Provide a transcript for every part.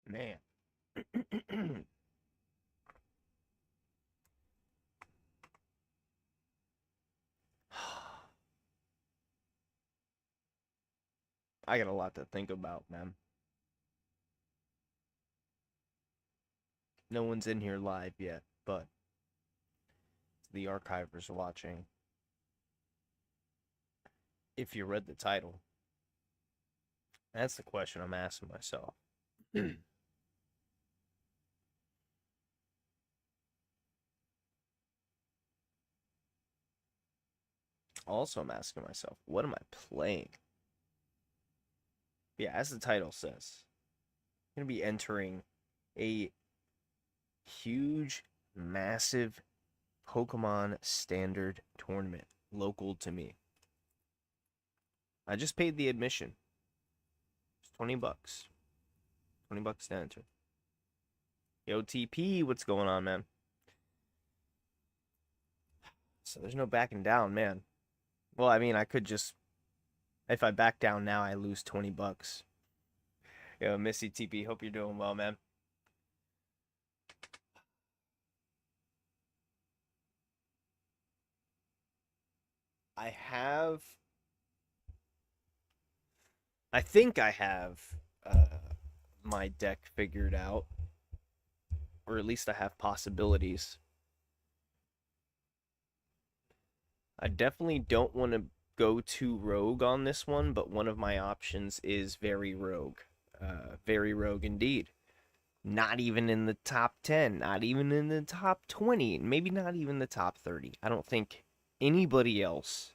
Man. I got a lot to think about, man. No one's in here live yet, but the archivers watching. If you read the title, that's the question I'm asking myself. Also, I'm asking myself, what am I playing? Yeah, as the title says, I'm going to be entering a huge, massive Pokemon standard tournament local to me. I just paid the admission. It's 20 bucks. 20 bucks to enter. Yo, TP, what's going on, man? So there's no backing down, man. Well, I mean, I could just, if I back down now, I lose 20 bucks. Yo, Missy TP, hope you're doing well, man. I think I have my deck figured out, or at least I have possibilities. I definitely don't want to go too rogue on this one, but one of my options is very rogue. Very rogue indeed. Not even in the top 10, not even in the top 20, maybe not even the top 30. I don't think anybody else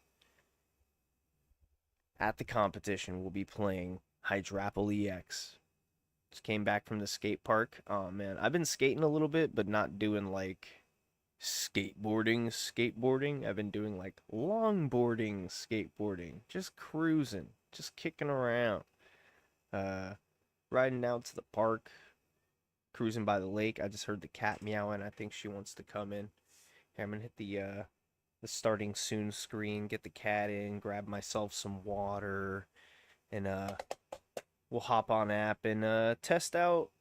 at the competition will be playing Hydrapple EX. Just came back from the skate park. Oh man, I've been skating a little bit, but not doing like skateboarding. I've been doing like longboarding, skateboarding, just cruising, just kicking around. Uh, Riding down to the park, cruising by the lake. I just heard the cat meowing. I think she wants to come in. Here, I'm gonna hit the starting soon screen, get the cat in, grab myself some water, and we'll hop on app and test out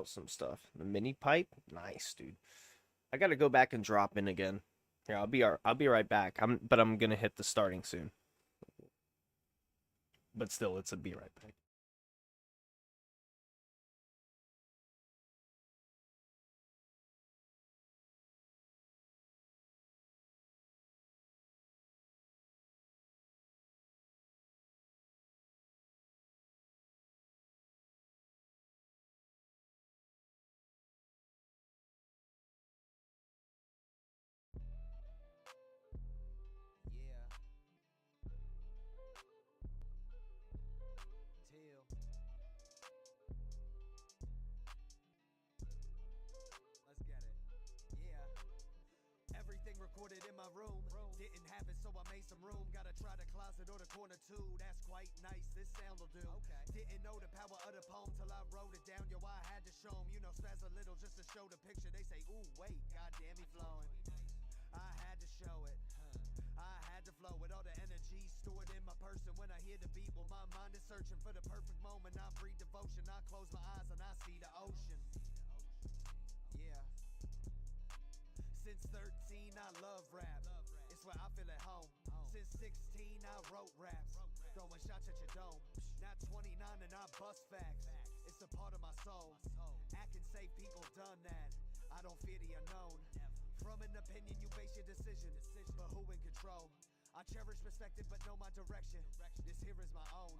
some stuff. The mini pipe, nice, dude. I gotta go back and drop in again. Yeah, I'll be right back. I'm gonna hit the starting soon. But still, it's a be right back. Everything recorded in my room. Didn't have it, so I made some room. Gotta try the closet or the corner too. That's quite nice. This sound will do. Okay. Didn't know the power of the poem till I wrote it down. Yo, I had to show 'em. You know, spaz a little just to show the picture. They say, ooh, wait, goddamn, he flowing. I had to show it. I had to flow with all the energy stored in my person. When I hear the beat, well, my mind is searching for the perfect moment. I breathe devotion. I close my eyes and I see the ocean. Yeah. Since 13, I love rap. It's where I feel at home. Since 16, I wrote raps. Throwing shots at your dome. Now 29 and I bust facts. It's a part of my soul. Acting safe, people done that. I don't fear the unknown. From an opinion, you base your decision. But who in control? I cherish perspective, but know my direction. This here is my own.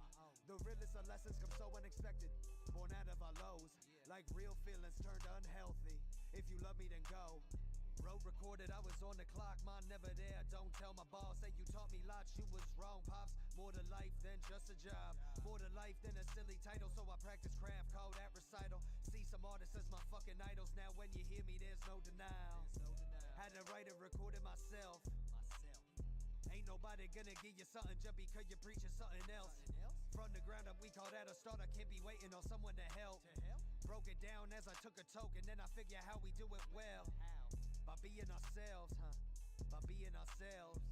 The realest of lessons come so unexpected. Born out of our lows. Like real feelings turned unhealthy. If you love me, then go. Wrote, recorded, I was on the clock, mine never there. Don't tell my boss, say you taught me lots, you was wrong, pops. More to life than just a job. More to life than a silly title, so I practice craft, call that recital. See some artists as my fucking idols, now when you hear me, there's no denial. Had to write and record it myself. Ain't nobody gonna give you something just because you're preaching something else. From the ground up, we call that a start. I can't be waiting on someone to help. Broke it down as I took a token, then I figure how we do it well. By being ourselves, huh? By being ourselves.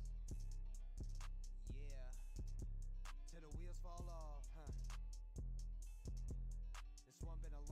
Yeah. Till the wheels fall off, huh? This one been a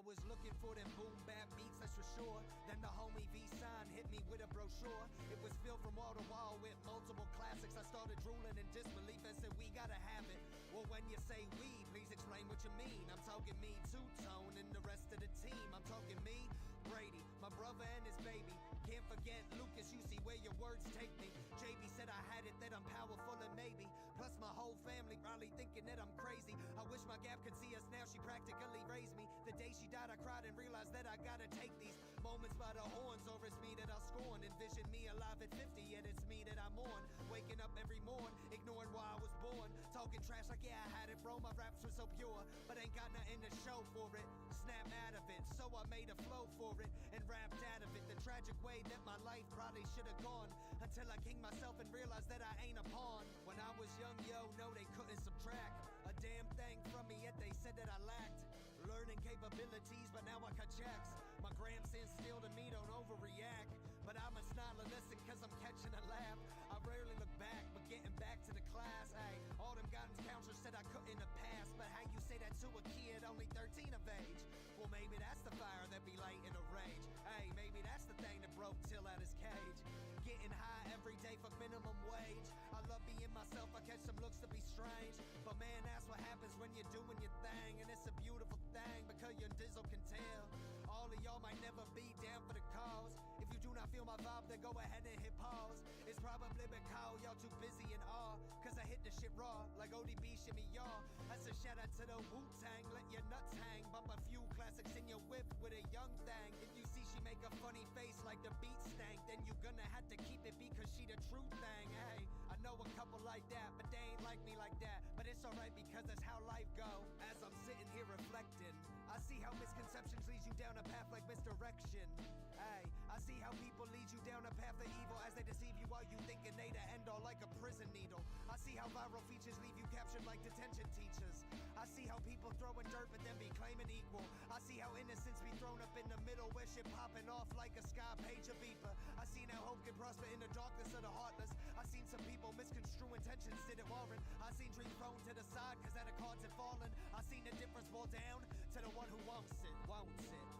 was looking for them boom bap beats, that's for sure. Then the homie V-Sign hit me with a brochure. It was filled from wall to wall with multiple classics. I started drooling in disbelief and said, we gotta have it. Well, when you say we, please explain what you mean. I'm talking me, Two-Tone, and the rest of the team. I'm talking me, Brady, my brother and his baby. Can't forget Lucas, you see where your words take me. JB said I had it, that I'm powerful and maybe. Plus my whole family probably thinking that I'm crazy. I wish my gap could see us now, she practically raised me. The day she died I cried and realized that I gotta take these moments by the horns, or it's me that I'll scorn. Envision me alive at 50, yet it's me that I mourn. Waking up every morn, ignoring why I was born. Talking trash like yeah I had it bro, my raps were so pure. But ain't got nothing to show for it. Snap out of it, so I made a flow for it and rapped out of it. The tragic way that my life probably should have gone, until I king myself and realized that I ain't a pawn. When I was young, yo, no they couldn't subtract a damn thing from me, yet they said that I lacked learning capabilities, but now I cut checks. My gram stands still to me, don't overreact. But I must not listen cause I'm catching a laugh. I rarely look back, but getting back to the class. Hey, all them guidance counselors said I couldn't have passed. But how you say that to a kid only 13 of age? Well, maybe that's the fire that be lighting a rage. Hey, maybe that's the thing that broke Till out his cage. Getting high every day for minimum wage. I love being myself, I catch some looks to be strange. But man, that's what happens when you're doing your thing. And it's a beautiful thing because your dizzle can tell. All of y'all might never be down for the cause. If you do not feel my vibe, then go ahead and hit pause. It's probably because y'all too busy in awe. Cause I hit the shit raw, like ODB shimmy y'all. That's a shout out to the Wu-Tang, let your nuts hang. Bump a few classics in your whip with a young thing. If you see she make a funny face like the beat stank, then you gonna have to keep it because she the true thing. Hey, I know a couple like that, but they ain't like me like that. But it's alright because that's how life go. As I'm sitting here reflecting, I see how misconceptions lead you down a path like misdirection. Hey, I see how people lead you down a path of evil as they deceive you while you thinking they the end all like a prison needle. I see how viral features leave you captured like detention teachers. I see how people throwing dirt but then be claiming equal. I see how innocence be thrown up in the middle where shit popping off like a sky pager beeper. I seen how hope can prosper in the darkness of the heartless. I seen some people misconstrue intentions didn't warrant. I seen dreams thrown to the side cause that the cards had fallen. I seen the difference boil down to the one who wants it.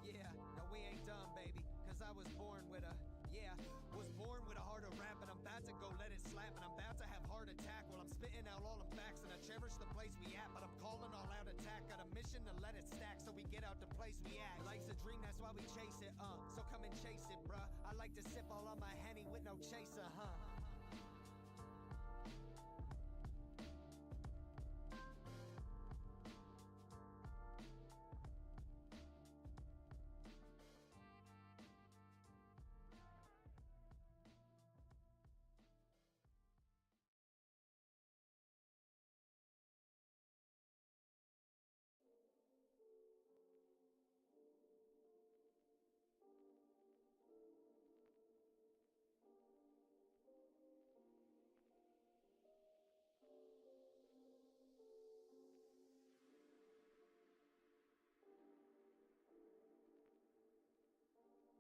Yeah, no we ain't done baby, cause I was born with a was born with a heart of rap, and I'm about to go let it slap, and I'm about to have heart attack while I'm spitting out all them facts, and I cherish the place we at, but I'm calling all out attack. Got a mission to let it stack so we get out the place we at. Life's a dream, that's why we chase it, so come and chase it, bruh. I like to sip all on my Henny with no chaser,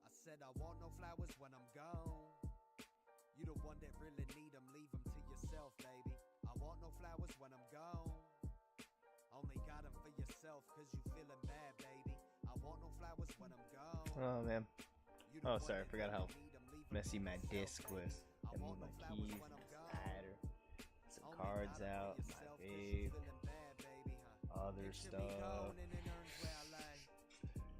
I said I want no flowers when I'm gone. You the one that really need them, leave them to yourself, baby. I want no flowers when I'm gone. Only got them for yourself cause you feeling bad, baby. I want no flowers when I'm gone. Oh man. You the Oh one sorry, I that forgot how really need 'em, leave 'em messy to my yourself, disc baby. was. I Got me want no my flowers keys, when I'm my gone. slider, some Only cards got 'em for out, my yourself 'cause you vape, feeling bad, baby, huh? other Picture me stuff. gone and it earns where I lay.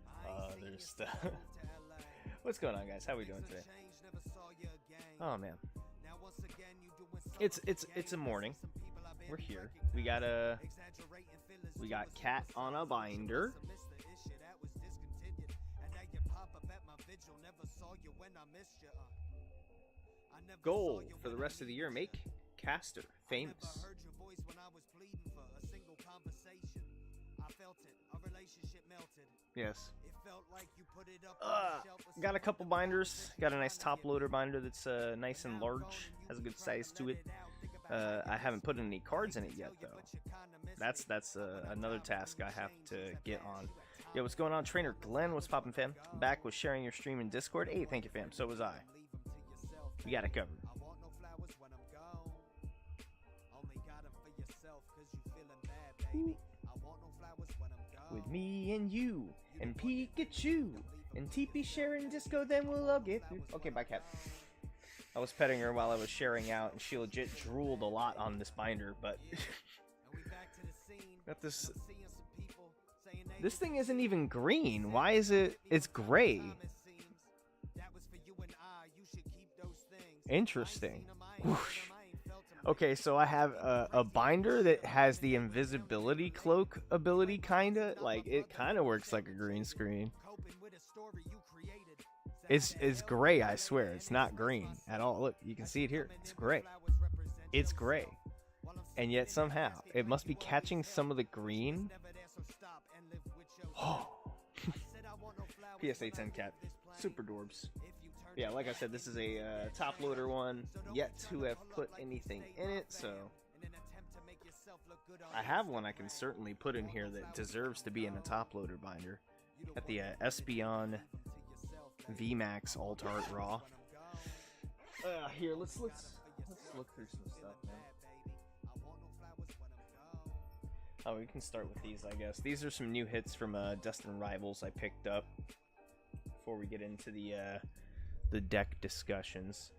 I ain't seen Other you stuff. since I moved to LA. What's going on, guys? How we doing Things today? have changed, never saw you again. Oh man, Now once again you doing something it's for a gain. morning. Some people I've been We're here. recognized. We got a Exaggerating feelings we to got a Cat simple on a size. binder. Must have missed the issue that was discontinued. And now you pop up at my vigil. Never saw you when I missed you. I never saw Goal you for the when I rest of the year: needed make you. Caster I never famous. heard your voice when I was pleading for a single conversation. I felt it, a relationship melted. Yes. It felt like you put it up on the shelf with Got a some couple other binders. people Got a trying nice to top get loader me. binder that's nice But and now I'm gone large. and you Has a was good trying size to to let it. it out. Think about how you I haven't missed put me. any cards in Hate it to yet tell you, though. but you kinda missed That's me. But when I another died, task I things have changed. to Who's that get fast? on. You at top. Yeah, what's going on? Trainer Regardless Glenn, of what's which poppin', way fam? you go. Back with sharing your stream in Discord. Hey, thank you, fam. So was I. Leave 'em to yourself, We got it baby. covered. I want no flowers when I'm gone. Only got 'em for yourself 'cause you feeling bad, baby. I want no flowers With me and you and Pikachu and TP sharing disco, then we'll all get through. Okay, bye, cat. I was petting her while I was sharing out, and she legit drooled a lot on this binder, but got this. This thing isn't even green. Why is it? It's gray. Interesting. Whoosh. Okay, so I have a binder that has the invisibility cloak ability, kinda. Like, it kinda works like a green screen. It's gray, I swear. It's not green at all. Look, you can see it here. It's gray. It's gray. And yet somehow, it must be catching some of the green. Oh. PSA 10 cat. Super Dorbs. Yeah, like I said, this is a top loader one. Yet to have put anything in it, so I have one I can certainly put in here that deserves to be in a top loader binder. At the Espeon VMAX Alt Art Raw. Here, let's look through some stuff, man. Oh, we can start with these, I guess. These are some new hits from Destin Rivals I picked up before we get into the deck discussions.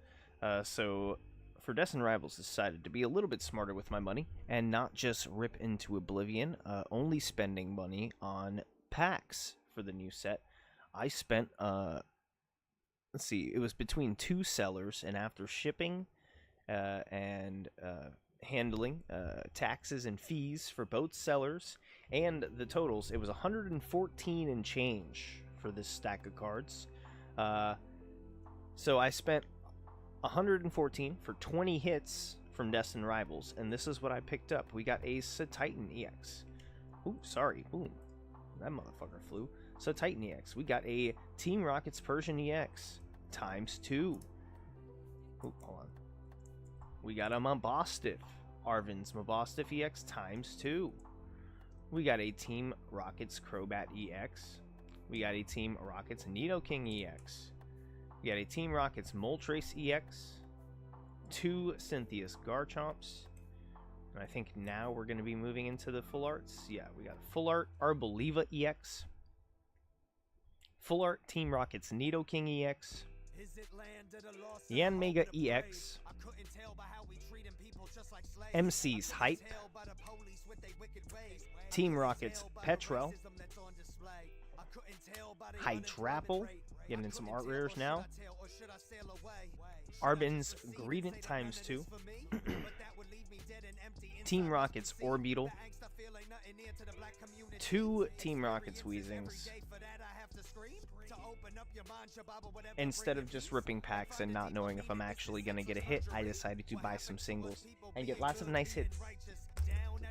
So for Destin Rivals, decided to be a little bit smarter with my money and not just rip into oblivion, only spending money on packs for the new set. I spent let's see, it was between 2 sellers, and after shipping and handling, taxes and fees for both sellers and the totals, it was 114 and change for this stack of cards. So I spent 114 for 20 hits from Destin Rivals, and this is what I picked up. We got a Titan EX. Ooh, sorry, boom, that motherfucker flew. Titan EX. We got a Team Rocket's Persian EX ×2. Ooh, hold on. We got a Mabosstiff. Arvin's Mabosstiff EX ×2. We got a Team Rocket's Crobat EX. We got a Team Rocket's Nidoking EX. We got a Team Rocket's Moltres EX. 2 Cynthia's Garchomps. And I think now we're going to be moving into the full arts. Yeah, we got a full art Arboliva EX. Full art Team Rocket's Nidoking EX. Yanmega EX. MC's Hype. Team Rocket's Petro. Hydrapple. Getting in some art rares now. Arbin's Greedent ×2. Team Rocket's Orbeetle. 2 Team Rocket's Weezings. Instead of just ripping packs and not knowing if I'm actually going to get a hit, I decided to buy some singles and get lots of nice hits.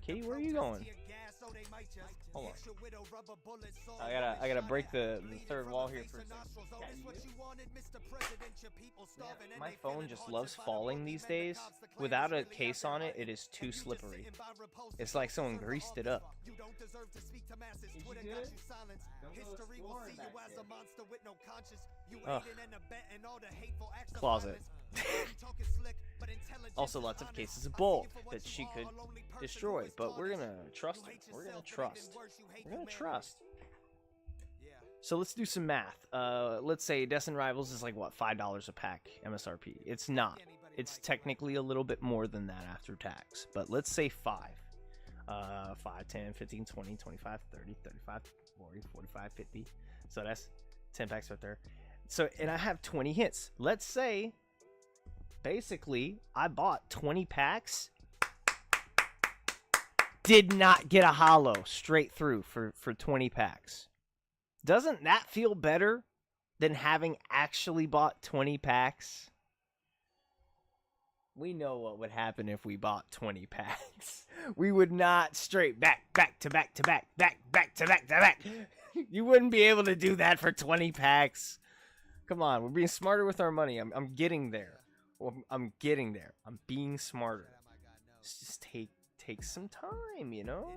Kitty, where are you going? Hold on. I gotta break the third wall here for a second. Yeah, my phone just loves falling these days. Without a case on it, it is too slippery. It's like someone greased it up. Closet. Also, lots of cases of bulk that she could destroy, but we're gonna trust her. We're gonna trust. We're gonna trust. So let's do some math. Let's say Destin Rivals is like, what, $5 a pack MSRP. It's not. It's technically a little bit more than that after tax, but let's say 5. 5, 10, 15, 20, 25, 30, 35, 40, 45, 50. So that's 10 packs right there. So, and I have 20 hits. Let's say, basically, I bought 20 packs, did not get a holo straight through for 20 packs. Doesn't that feel better than having actually bought 20 packs? We know what would happen if we bought 20 packs. We would not straight back to back to back to back. You wouldn't be able to do that for 20 packs. Come on, we're being smarter with our money. I'm getting there. I'm getting there. I'm being smarter. It's just take some time, you know?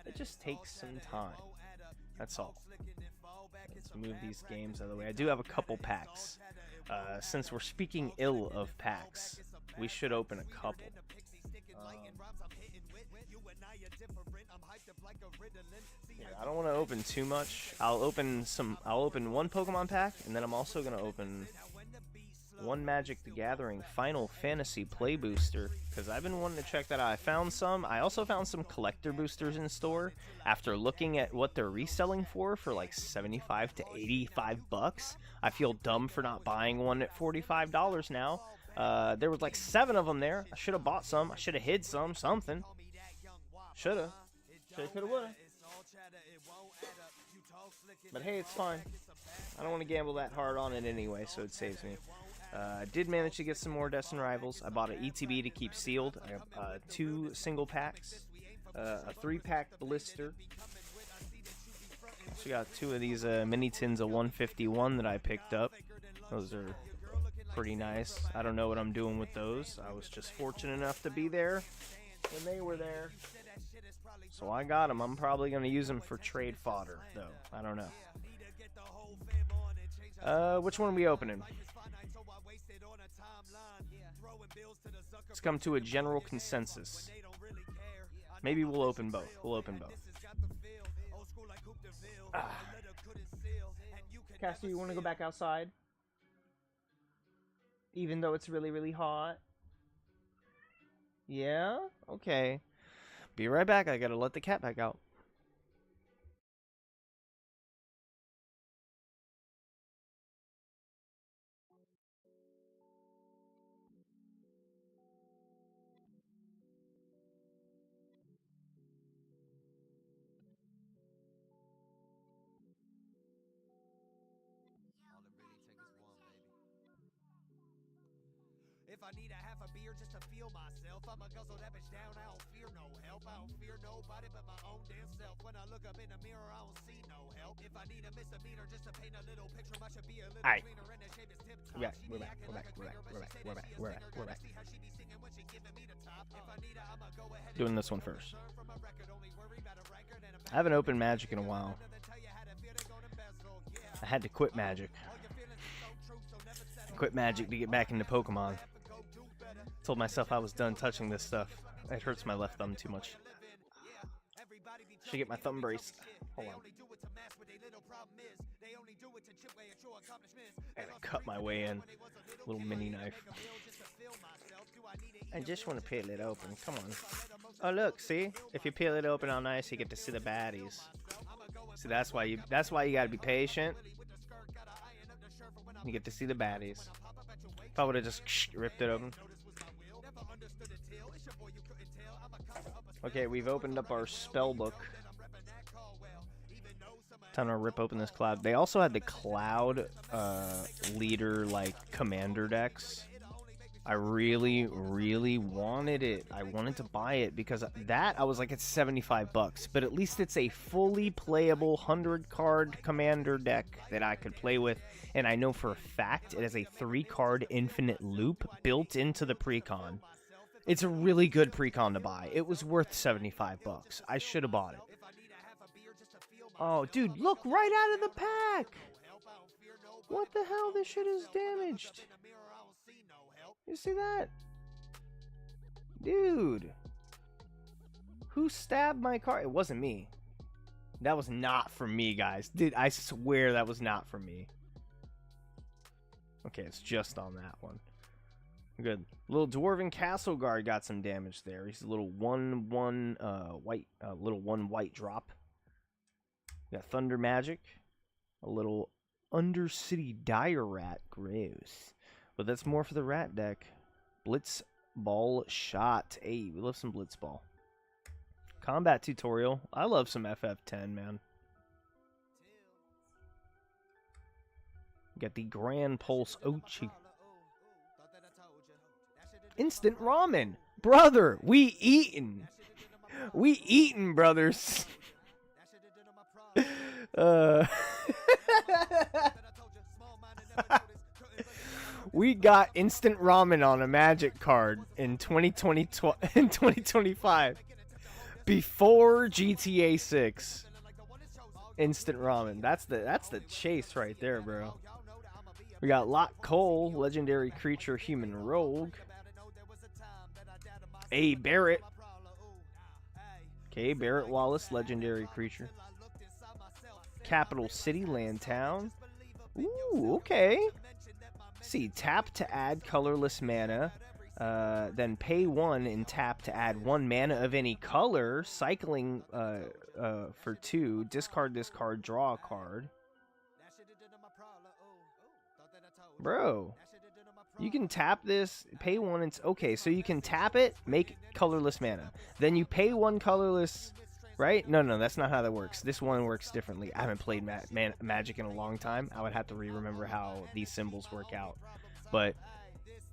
It just takes some time. That's all. Let's move these games out of the way. I do have a couple packs. Since we're speaking ill of packs, we should open a couple. Here, I don't want to open too much. I'll open one Pokemon pack, and then I'm also gonna open one Magic the Gathering Final Fantasy Play Booster, because I've been wanting to check that out. I also found some collector boosters in store after looking at what they're reselling for like 75 to 85 bucks. I feel dumb for not buying one at $45 now. There was like 7 of them there. I should have bought some. I should have hid something. Shoulda, coulda, woulda. But hey, it's fine. I don't want to gamble that hard on it anyway, so it saves me. I did manage to get some more Destined Rivals. I bought an ETB to keep sealed. I got 2 single packs, a 3-pack blister. Also got 2 of these mini tins of 151 that I picked up. Those are pretty nice. I don't know what I'm doing with those. I was just fortunate enough to be there when they were there. So I got them. I'm probably going to use them for trade fodder, though. I don't know. Which one are we opening? Let's come to a general consensus. Maybe we'll open both. Castor, you want to go back outside? Even though it's really, really hot? Yeah? Okay. Be right back. I gotta let the cat back out. If I need a half a beer just to feel myself, I'ma guzzle that bitch down. I don't fear no help. I don't fear nobody but my own damn self. When I look up in the mirror, I don't see no help. If I need a misdemeanor just to paint a little picture, I should be a little cleaner and the shape is tip top. We're back. Doing this one first. I haven't opened Magic in a while. I had to quit Magic. Quit Magic to get back into Pokemon. Told myself I was done touching this stuff. It hurts my left thumb too much. Should get my thumb brace. Hold on. I gotta cut my way in. Little mini knife. I just want to peel it open. Come on. Oh look, see? If you peel it open all nice, you get to see the baddies. See, that's why you gotta be patient. You get to see the baddies. If I would have just ripped it open. Okay, we've opened up our spell book. Time to rip open this cloud. They also had the cloud leader like commander decks. I really, really wanted it. I wanted to buy it because that I was like, it's 75 bucks, but at least it's a fully playable 100 card commander deck that I could play with. And I know for a fact it has a 3-card infinite loop built into the precon. It's a really good precon to buy. It was worth 75 bucks. I should have bought it. Oh, dude, look right out of the pack. What the hell? This shit is damaged. You see that? Dude. Who stabbed my car? It wasn't me. That was not for me, guys. Dude, I swear that was not for me. Okay, it's just on that one. Good. Little Dwarven Castle Guard got some damage there. He's a little 1/1 white, little 1 white drop. Got Thunder Magic. A little Undercity Dire Rat. Gross. But that's more for the rat deck. Blitz Ball Shot. Hey, we love some Blitz Ball. Combat Tutorial. I love some FF10, man. Got the Grand Pulse Ochi. Instant Ramen. Brother, we eatin'. We eatin', brothers. We got instant ramen on a Magic card in 2025 before GTA 6. Instant ramen. That's the chase right there, bro. We got Lot Cole, legendary creature, human rogue. A Barrett. Okay, Barrett Wallace, legendary creature. Capital City, land town. Ooh, okay. See, tap to add colorless mana. Then pay 1 and tap to add 1 mana of any color. Cycling for 2. Discard this card, draw a card. Bro, you can tap this, pay 1, and okay, so you can tap it, make colorless mana. Then you pay 1 colorless, right? No, that's not how that works. This one works differently. I haven't played Magic in a long time. I would have to remember how these symbols work out. But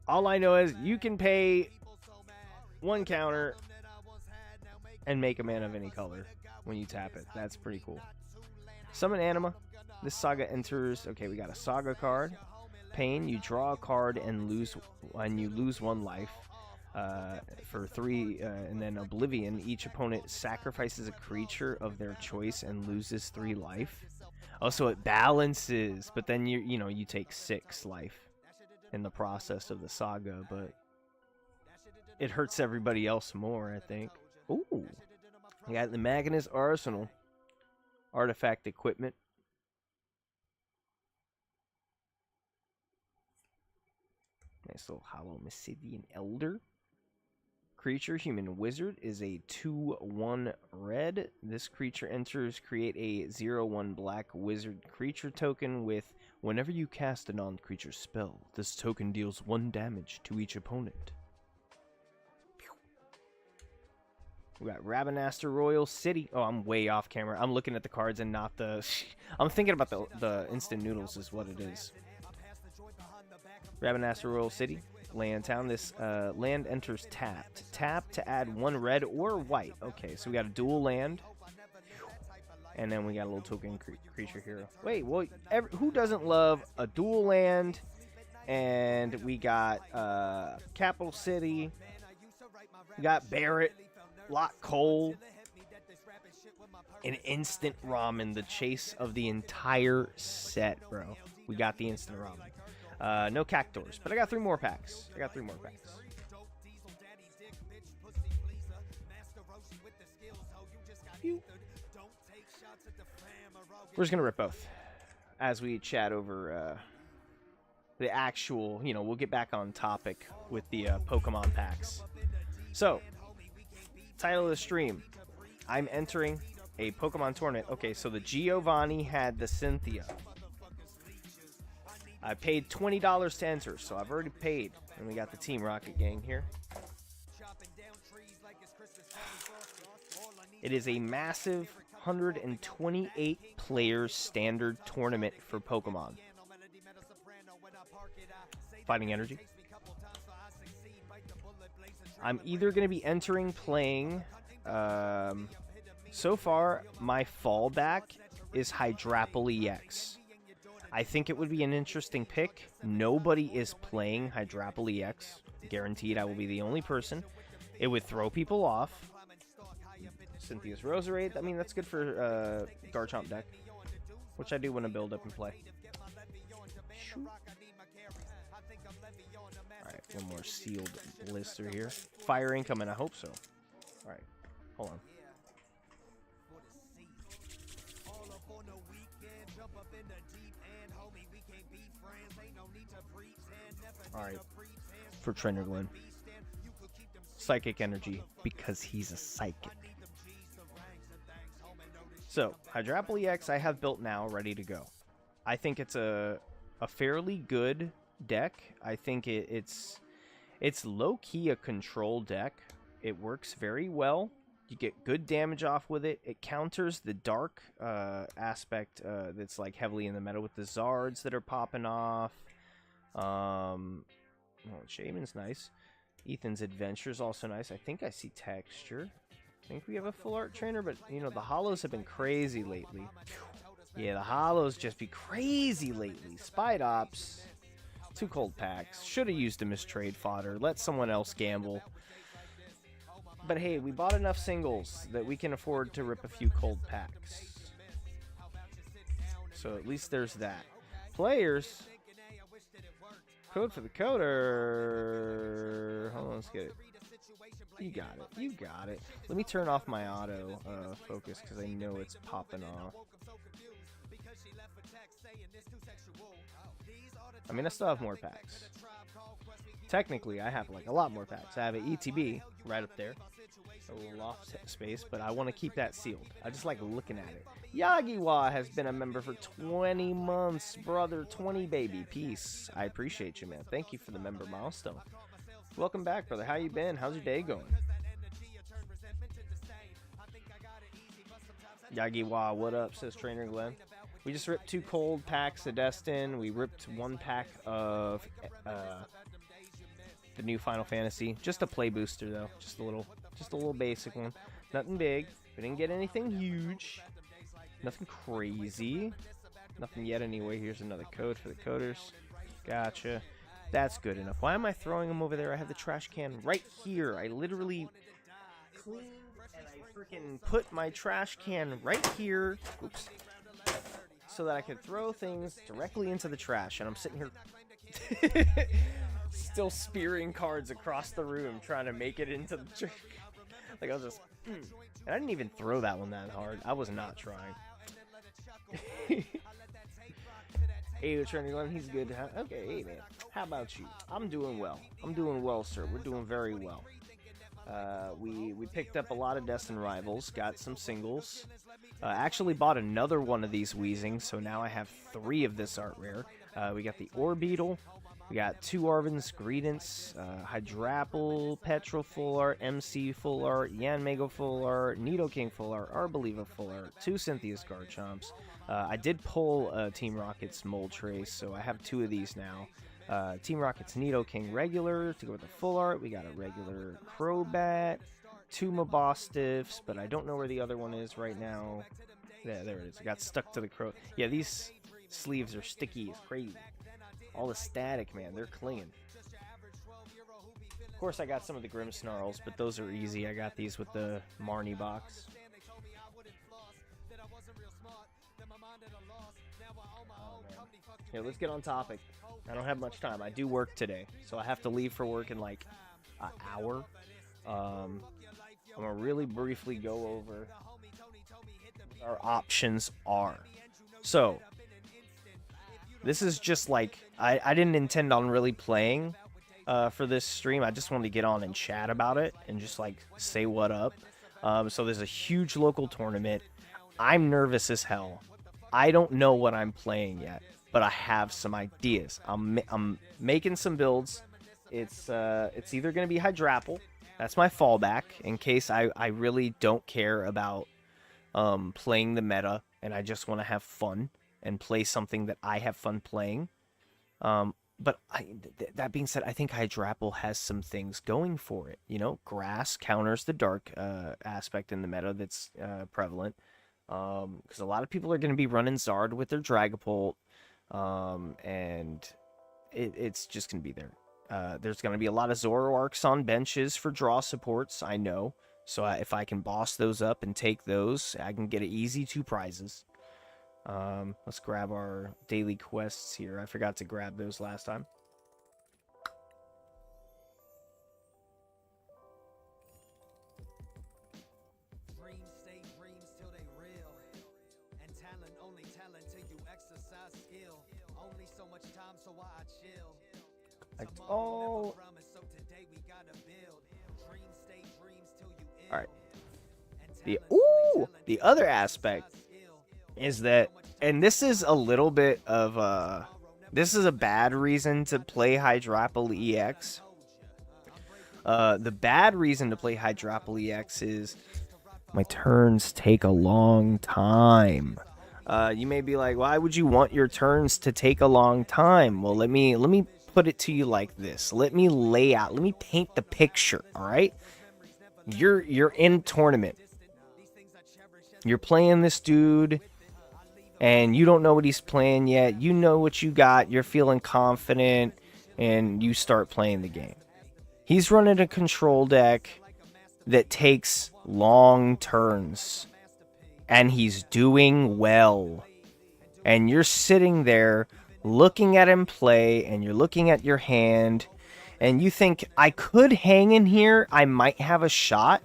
all I know is you can pay 1 counter and make a mana of any color when you tap it. That's pretty cool. Summon Anima. This saga enters. Okay, we got a saga card. Pain. You draw a card and you lose 1 life. For 3, and then Oblivion. Each opponent sacrifices a creature of their choice and loses 3 life. Oh, so it balances, but then you take 6 life in the process of the saga, but it hurts everybody else more, I think. Ooh, we got the Magnus Arsenal, artifact equipment. Nice little hollow Mysidian Elder. Creature, human wizard, is a 2/1 red. This creature enters, create a 0/1 black wizard creature token with whenever you cast a non-creature spell, this token deals 1 damage to each opponent. We got Rabanastre Royal City. Oh, I'm way off camera. I'm looking at the cards and not the... I'm thinking about the instant noodles is what it is. Rabanastre Royal City. Land town. This land enters tapped. Tap to add 1 red or white. Okay, so we got a dual land. And then we got a little token creature hero. Wait, well, who doesn't love a dual land? And we got Capital City. We got Barrett. Lot Cole. An instant ramen. The chase of the entire set, bro. We got the instant ramen. No Cactuars, but I got 3 more packs. We're just going to rip both as we chat over the actual, we'll get back on topic with the Pokemon packs. So, title of the stream, I'm entering a Pokemon tournament. Okay, so the Giovanni had the Cynthia. I paid $20 to enter, so I've already paid. And we got the Team Rocket gang here. It is a massive 128 players standard tournament for Pokemon. Fighting Energy. I'm either going to be entering playing... so far, my fallback is Hydrapple EX. I think it would be an interesting pick. Nobody is playing Hydrapple EX. Guaranteed I will be the only person. It would throw people off. Cynthia's Roserade. I mean, that's good for Garchomp deck, which I do want to build up and play. Alright, one more sealed blister here. Fire incoming, I hope so. Alright, hold on. Alright, for Trainer Glenn. Psychic Energy, because he's a psychic. So, Hydrapple EX I have built now, ready to go. I think it's a fairly good deck. I think it's low-key a control deck. It works very well. You get good damage off with it. It counters the dark aspect that's like heavily in the meta with the Zards that are popping off. Well, Shaman's nice. Ethan's Adventure is also nice. I think I see Texture. I think we have a full art trainer, but the holos have been crazy lately. Yeah, the holos just be crazy lately. Spidops, 2 cold packs. Should have used them as trade fodder. Let someone else gamble. But hey, we bought enough singles that we can afford to rip a few cold packs. So at least there's that. Players. Code for the coder. Hold on, let's get it. You got it. You got it. Let me turn off my auto focus because I know it's popping off. I mean, I still have more packs. Technically, I have like a lot more packs. I have an ETB right up there, a loft space, but I want to keep that sealed. I just like looking at it. Yagiwa has been a member for 20 months, brother. 20, baby. Peace. I appreciate you, man. Thank you for the member milestone. Welcome back, brother. How you been? How's your day going? Yagiwa, what up, says Trainer Glenn. We just ripped 2 cold packs of Destin. We ripped 1 pack of the new Final Fantasy. Just a play booster though. Just a little basic one. Nothing big. We didn't get anything huge. Nothing crazy. Nothing yet anyway. Here's another code for the coders. Gotcha. That's good enough. Why am I throwing them over there? I have the trash can right here. I literally cleaned and I freaking put my trash can right here. Oops. So that I could throw things directly into the trash. And I'm sitting here still spearing cards across the room trying to make it into the trash. Like I was just... And I didn't even throw that one that hard. I was not trying. Hey, we're trying to learn. He's good. Okay, hey, man. How about you? I'm doing well. I'm doing well, sir. We're doing very well. We picked up a lot of Destin Rivals. Got some singles. Actually bought another one of these Weezings, so now I have 3 of this art rare. We got the Orbeetle. We got 2 Arvins, Greedence, Hydrapple, Petrol full art, MC full art, Yanmega full art, Nidoking full art, Arboliva full art, 2 Cynthia's Garchomps. I did pull Team Rocket's Mold Trace, so I have 2 of these now. Team Rocket's Nidoking regular to go with the full art. We got a regular Crobat, 2 Mabostiffs, but I don't know where the other one is right now. Yeah, there it is. I got stuck to the crow. Yeah, these sleeves are sticky as crazy. All the static, man, they're clinging. Of course, I got some of the Grimmsnarls, but those are easy. I got these with the Marnie box. Here, let's get on topic. I don't have much time. I do work today, so I have to leave for work in like an hour. I'm gonna really briefly go over what our options are. So this is just like I didn't intend on really playing for this stream. I just wanted to get on and chat about it and just like say what up. So there's a huge local tournament. I'm nervous as hell. I don't know what I'm playing yet, but I have some ideas. I'm making some builds. It's either gonna be Hydrapple. That's my fallback in case I really don't care about playing the meta and I just want to have fun and play something that I have fun playing. But that being said, I think Hydrapple has some things going for it. You know, grass counters the dark aspect in the meta that's prevalent. Because a lot of people are going to be running Zard with their Dragapult. And it's just going to be there. There's going to be a lot of Zoroarks on benches for draw supports, I know. So if I can boss those up and take those, I can get an easy 2 prizes. Let's grab our daily quests here. I forgot to grab those last time. Dreams stay dreams till they real. And talent only talent till you exercise skill. Only so much time, so why I chill. Oh. So today we gotta build. Dreams stay dreams till you ill. All right. The other aspect is that, and this is a little bit of this is a bad reason to play Hydrapple EX. The bad reason to play Hydrapple EX is my turns take a long time. You may be like, why would you want your turns to take a long time? Well, let me put it to you like this. Let me paint the picture, all right? You're in tournament. You're playing this dude and you don't know what he's playing yet. You know what you got. You're feeling confident and you start playing the game. He's running a control deck that takes long turns and he's doing well. And you're sitting there looking at him play and you're looking at your hand and you think I could hang in here, I might have a shot,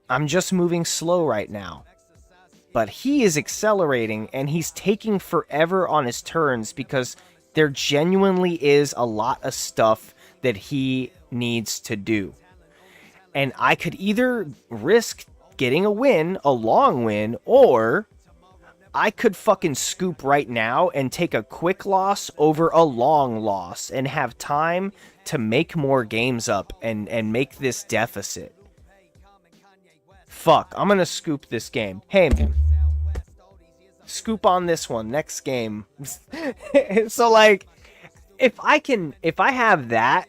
I'm just moving slow right now. But he is accelerating, and he's taking forever on his turns because there genuinely is a lot of stuff that he needs to do. And I could either risk getting a win, a long win, or I could fucking scoop right now and take a quick loss over a long loss and have time to make more games up and make this deficit. Fuck, I'm gonna scoop this game. Hey, man. Scoop on this one next game. So like, if I have that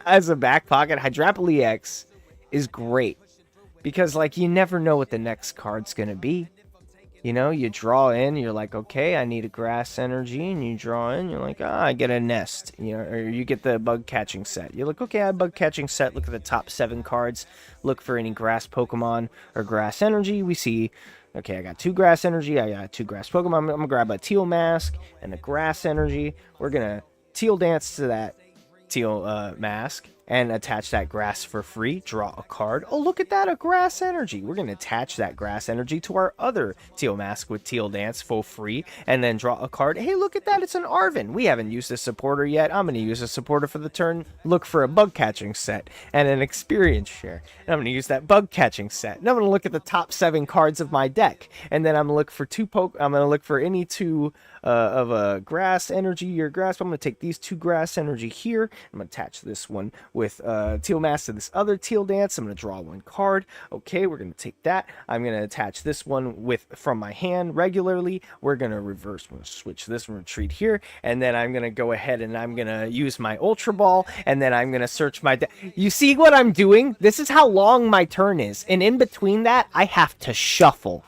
as a back pocket, Hydrapple EX is great because like you never know what the next card's gonna be. You know, you draw in, you're like, okay, I need a grass energy, and you draw in, you're like, I get a nest, you know, or you get the bug catching set. You're like, okay, I have a bug catching set. Look at the top 7 cards. Look for any grass Pokemon or grass energy. We see, okay, I got 2 grass energy. I got 2 grass Pokemon. I'm gonna grab a teal mask and a grass energy. We're gonna teal dance to that teal mask and attach that grass for free. Draw a card. Oh, look at that, a grass energy. We're going to attach that grass energy to our other teal mask with teal dance for free and then draw a card. Hey, look at that, it's an Arven. We haven't used a supporter yet. I'm going to use a supporter for the turn. Look for a bug catching set and an experience share. And I'm going to use that bug catching set. And I'm going to look at the top 7 cards of my deck. And then I'm going to look for I'm going to look for any 2 of a grass energy or grass. I'm going to take these 2 grass energy here. I'm going to attach this one with teal mask to this other teal dance. I'm going to draw 1 card. Okay, we're going to take that. I'm going to attach this one from my hand regularly. We're going to reverse. We're going to switch this and retreat here. And then I'm going to go ahead and I'm going to use my Ultra Ball. And then I'm going to search my deck. You see what I'm doing? This is how long my turn is. And in between that, I have to shuffle.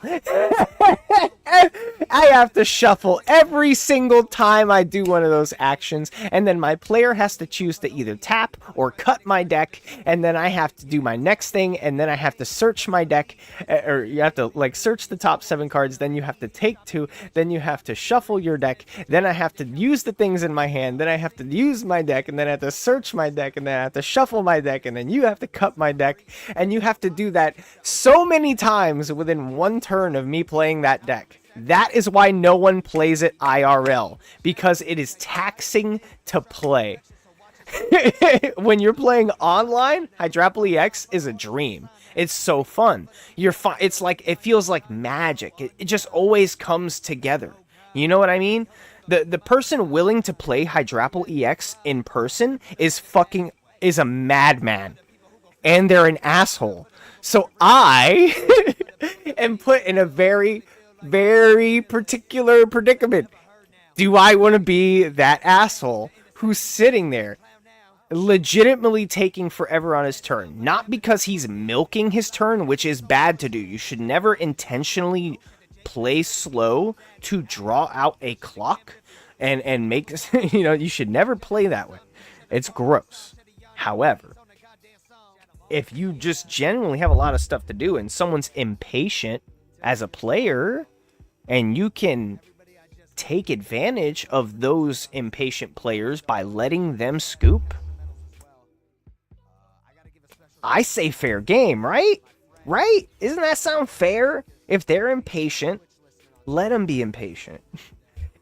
I have to shuffle every single time I do one of those actions, and then my player has to choose to either tap or cut my deck, and then I have to do my next thing, and then I have to search my deck, or you have to like search the top 7 cards, then you have to take 2, then you have to shuffle your deck, then I have to use the things in my hand, then I have to use my deck, and then I have to search my deck, and then I have to shuffle my deck, and then you have to cut my deck, and you have to do that so many times within 1 turn of me playing that deck. That is why no one plays it IRL, because it is taxing to play. When you're playing online, Hydrapple EX is a dream. It's so fun. It's like, it feels like magic. It just always comes together. You know what I mean? The person willing to play Hydrapple EX in person is a madman. And they're an asshole. So I am put in a very, very particular predicament. Do I want to be that asshole who's sitting there legitimately taking forever on his turn? Not because he's milking his turn, which is bad to do. You should never intentionally play slow to draw out a clock and make, you should never play that way. It's gross. However, if you just genuinely have a lot of stuff to do and someone's impatient as a player, and you can take advantage of those impatient players by letting them scoop, I say fair game, right? Right? Isn't that sound fair? If they're impatient, let them be impatient.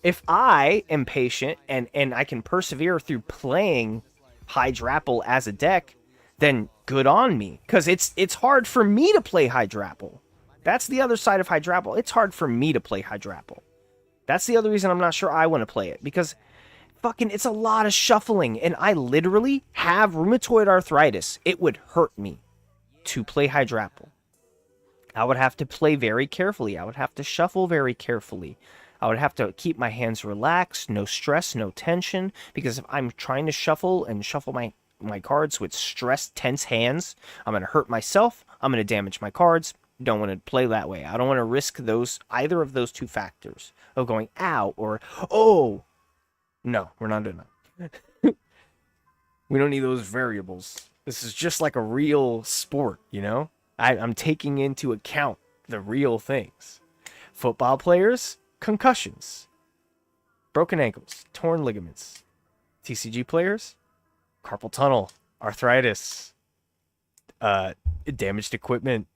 If I am patient and I can persevere through playing Hydrapple as a deck, then good on me. Because it's hard for me to play Hydrapple. That's the other side of Hydrapple. It's hard for me to play Hydrapple. That's the other reason I'm not sure I want to play it. Because fucking it's a lot of shuffling. And I literally have rheumatoid arthritis. It would hurt me to play Hydrapple. I would have to play very carefully. I would have to shuffle very carefully. I would have to keep my hands relaxed. No stress, no tension. Because if I'm trying to shuffle my cards with stressed, tense hands, I'm going to hurt myself. I'm going to damage my cards. Don't want to play that way. I don't want to risk either of those 2 factors of going ow or oh. No, we're not doing that. We don't need those variables. This is just like a real sport, I'm taking into account the real things. Football players, concussions, broken ankles, torn ligaments. TCG players, Carpal tunnel, arthritis, damaged equipment.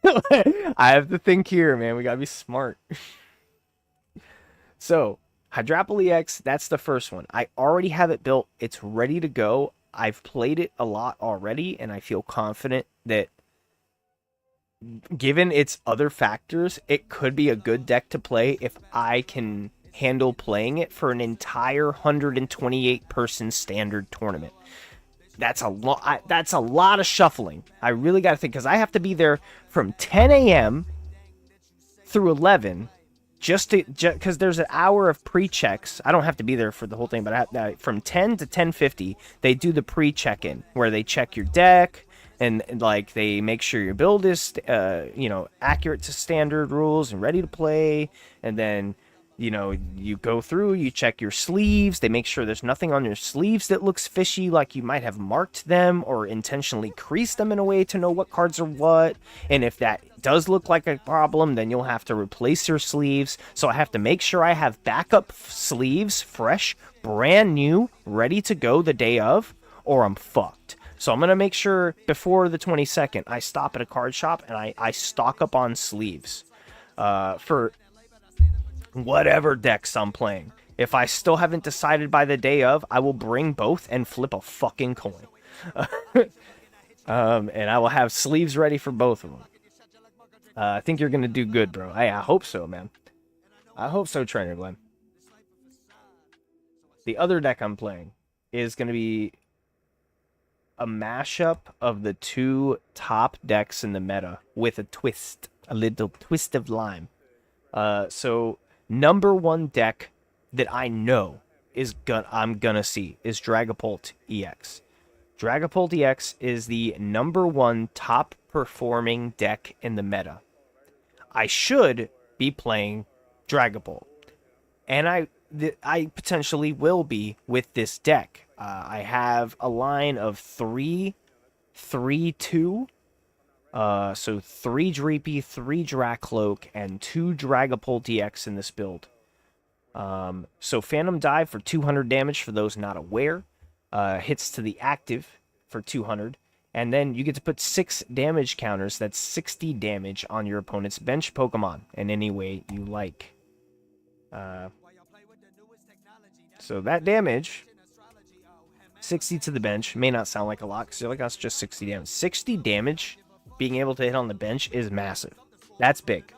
I have to think here, man. We gotta be smart. So, Hydrapple EX, that's the first one. I already have it built. It's ready to go. I've played it a lot already, and I feel confident that given its other factors, it could be a good deck to play if I can handle playing it for an entire 128 person standard tournament. That's a lot. That's a lot of shuffling. I really got to think because I have to be there from 10 a.m. through 11 just because there's an hour of pre-checks. I don't have to be there for the whole thing, but I have, from 10 to 10:50 they do the pre-check-in where they check your deck and like they make sure your build is accurate to standard rules and ready to play, and then you go through, you check your sleeves, they make sure there's nothing on your sleeves that looks fishy, like you might have marked them or intentionally creased them in a way to know what cards are what. And if that does look like a problem, then you'll have to replace your sleeves. So I have to make sure I have backup sleeves, fresh, brand new, ready to go the day of, or I'm fucked. So I'm going to make sure before the 22nd, I stop at a card shop and I stock up on sleeves for whatever decks I'm playing. If I still haven't decided by the day of, I will bring both and flip a fucking coin. And I will have sleeves ready for both of them. I think you're going to do good, bro. I hope so, man. I hope so, Trainer Glenn. The other deck I'm playing is going to be a mashup of the two top decks in the meta with a twist, a little twist of lime. So number one deck that I know I'm gonna see is Dragapult EX. Dragapult EX is the number one top performing deck in the meta. I should be playing Dragapult, and I potentially will be with this deck. I have a line of 3-3-2. So 3 Dreepy, 3 Dracloak, and 2 Dragapult EX in this build. So Phantom Dive for 200 damage for those not aware. Hits to the active for 200. And then you get to put 6 damage counters, that's 60 damage on your opponent's bench Pokemon in any way you like. So that damage, 60 to the bench, may not sound like a lot because you're like, that's just 60 damage. 60 damage being able to hit on the bench is massive. That's big.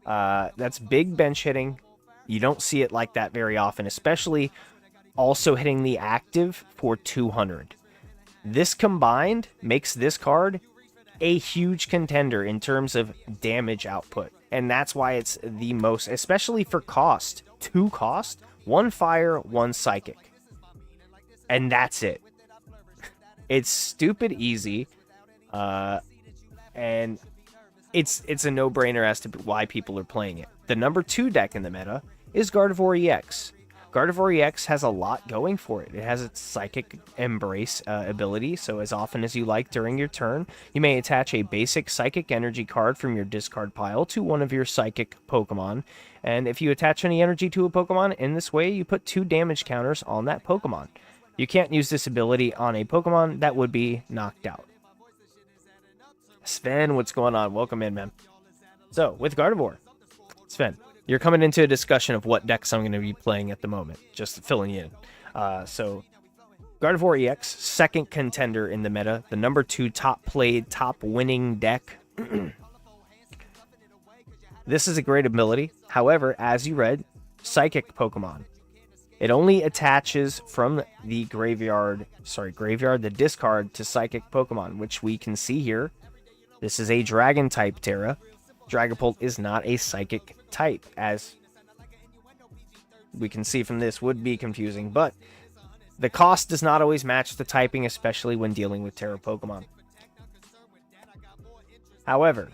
That's big bench hitting. You don't see it like that very often, especially also hitting the active for 200. This combined makes this card a huge contender in terms of damage output. And that's why it's the most, especially for cost. 2 cost, 1 fire, 1 psychic. And that's it. It's stupid easy. And it's a no-brainer as to why people are playing it. The number 2 deck in the meta is Gardevoir EX. Gardevoir EX has a lot going for it. It has its Psychic Embrace ability, so as often as you like during your turn, you may attach a basic Psychic Energy card from your discard pile to one of your Psychic Pokemon. And if you attach any energy to a Pokemon in this way, you put 2 damage counters on that Pokemon. You can't use this ability on a Pokemon that would be knocked out. Sven, what's going on? Welcome in, man. So, with Gardevoir, Sven, you're coming into a discussion of what decks I'm going to be playing at the moment, just filling you in. So, Gardevoir EX, second contender in the meta, the number 2 top played, top winning deck. This is a great ability. However, as you read, Psychic Pokemon. It only attaches from the the discard to Psychic Pokemon, which we can see here. This is a Dragon type Terra. Dragapult is not a Psychic type, as we can see from this. Would be confusing, but the cost does not always match the typing, especially when dealing with Terra Pokemon. However,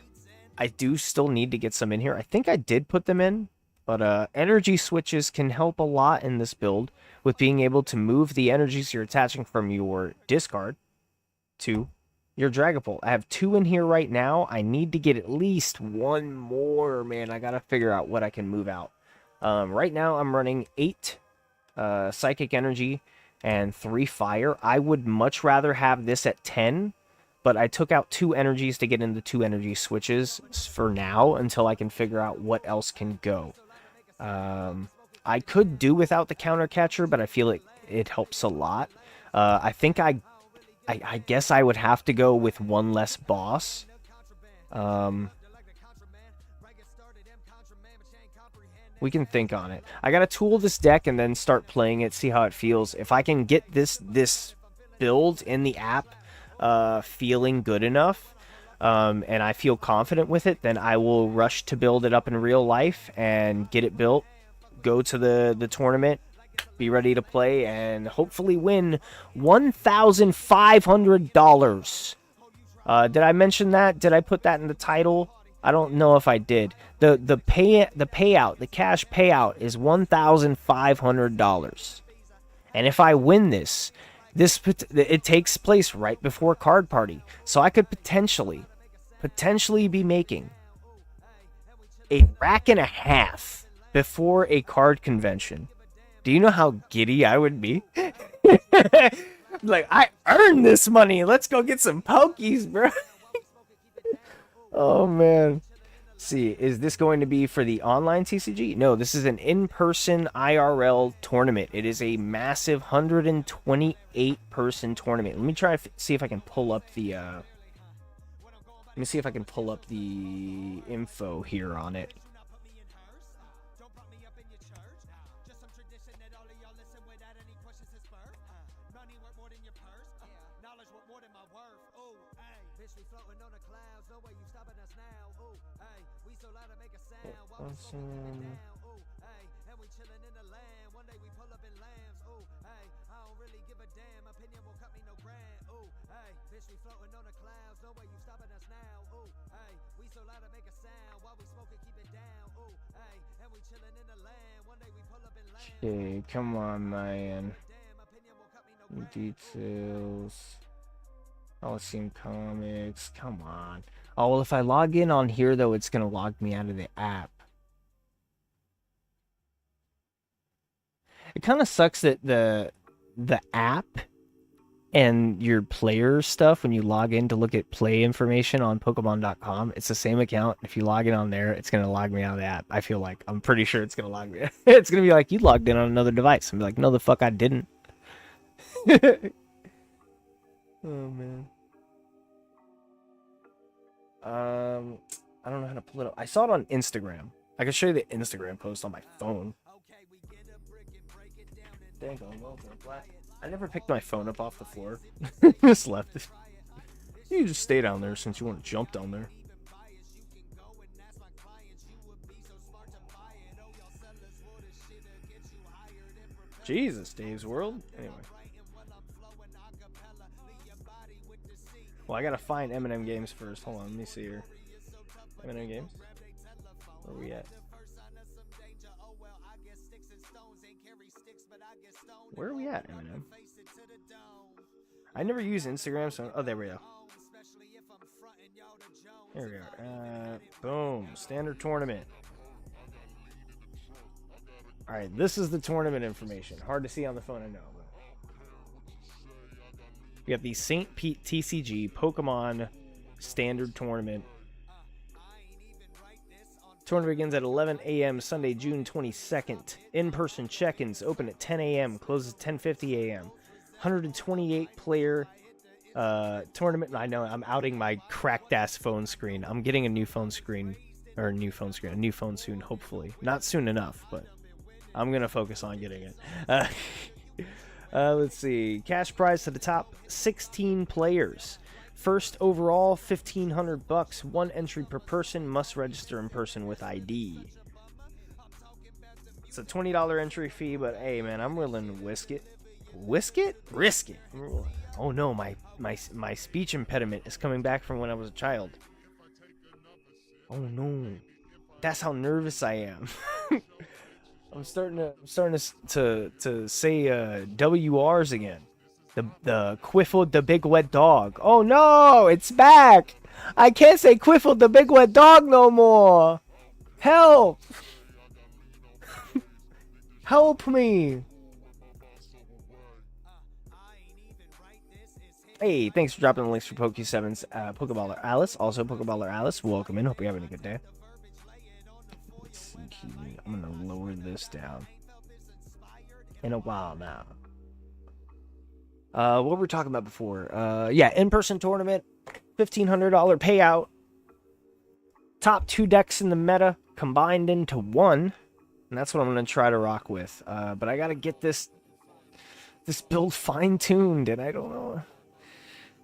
I do still need to get some in here. I think I did put them in, but energy switches can help a lot in this build with being able to move the energies you're attaching from your discard to your Dragapult. I have 2 in here right now. I need to get at least 1 more, man. I gotta figure out what I can move out. Right now, I'm running 8 Psychic Energy and 3 fire. I would much rather have this at 10, but I took out 2 energies to get into 2 energy switches for now until I can figure out what else can go. I could do without the counter catcher, but I feel it helps a lot. I think I guess I would have to go with 1 less boss. We can think on it. I gotta tool this deck and then start playing it, see how it feels. If I can get this build in the app feeling good enough, and I feel confident with it, then I will rush to build it up in real life and get it built, go to the tournament, be ready to play, and hopefully win $1,500. Did I mention that? Did I put that in the title? I don't know if I did. The payout, the cash payout is $1,500. And if I win this it takes place right before card party. So I could potentially be making a rack and a half before a card convention. Do you know how giddy I would be? Like, I earned this money. Let's go get some pokies, bro. Oh, man. Let's see, is this going to be for the online TCG? No, this is an in-person IRL tournament. It is a massive 128-person tournament. Let me try to see if I can pull up the... Let me see if I can pull up the info here on it. Okay, come on, man. Details. Coliseum Comics. Come on. Oh, well, if I log in on here, though, it's going to log me out of the app. It kind of sucks that the app and your player stuff, when you log in to look at play information on Pokemon.com, it's the same account. If you log in on there, it's going to log me out of the app. I feel like. I'm pretty sure it's going to log me. It's going to be like, you logged in on another device. I'm like, no, the fuck I didn't. Oh, man. I don't know how to pull it up. I saw it on Instagram. I can show you the Instagram post on my phone. Dang, I never picked my phone up off the floor. Just left it. You just stay down there since you want to jump down there. Jesus, Dave's World. Anyway. Well, I gotta find Eminem Games first. Hold on, let me see here. Eminem Games? Where are we at? Where are we at, Eminem? I never use Instagram, so... Oh, there we go. Here we are. Boom. Standard tournament. Alright, this is the tournament information. Hard to see on the phone, I know. But... We got the St. Pete TCG Pokemon Standard Tournament. Tournament begins at 11 a.m. Sunday, June 22nd. In-person check-ins open at 10 a.m. Closes 10:50 a.m. 128 player tournament. I know I'm outing my cracked ass phone screen. I'm getting a new phone screen, or a new phone soon, hopefully. Not soon enough, but I'm gonna focus on getting it. Let's see. Cash prize to the top 16 players. First overall, $1,500. 1 entry per person. Must register in person with ID. It's a $20 entry fee, but hey, man, I'm willing to whisk it. Whisk it? Risk it. Oh no, my speech impediment is coming back from when I was a child. Oh no, that's how nervous I am. I'm starting to say WRs again. The Quiffle the Big Wet Dog. Oh no, it's back. I can't say Quiffle the Big Wet Dog no more. Help. Help me. Hey, thanks for dropping the links for Poke7's Pokeballer Alice. Also, Pokeballer Alice, welcome in. Hope you're having a good day. Let's see here. I'm going to lower this down. In a while now. What were we talking about before? Yeah, in-person tournament, $1,500 payout. Top 2 decks in the meta combined into one. And that's what I'm going to try to rock with. But I got to get this build fine-tuned, and I don't know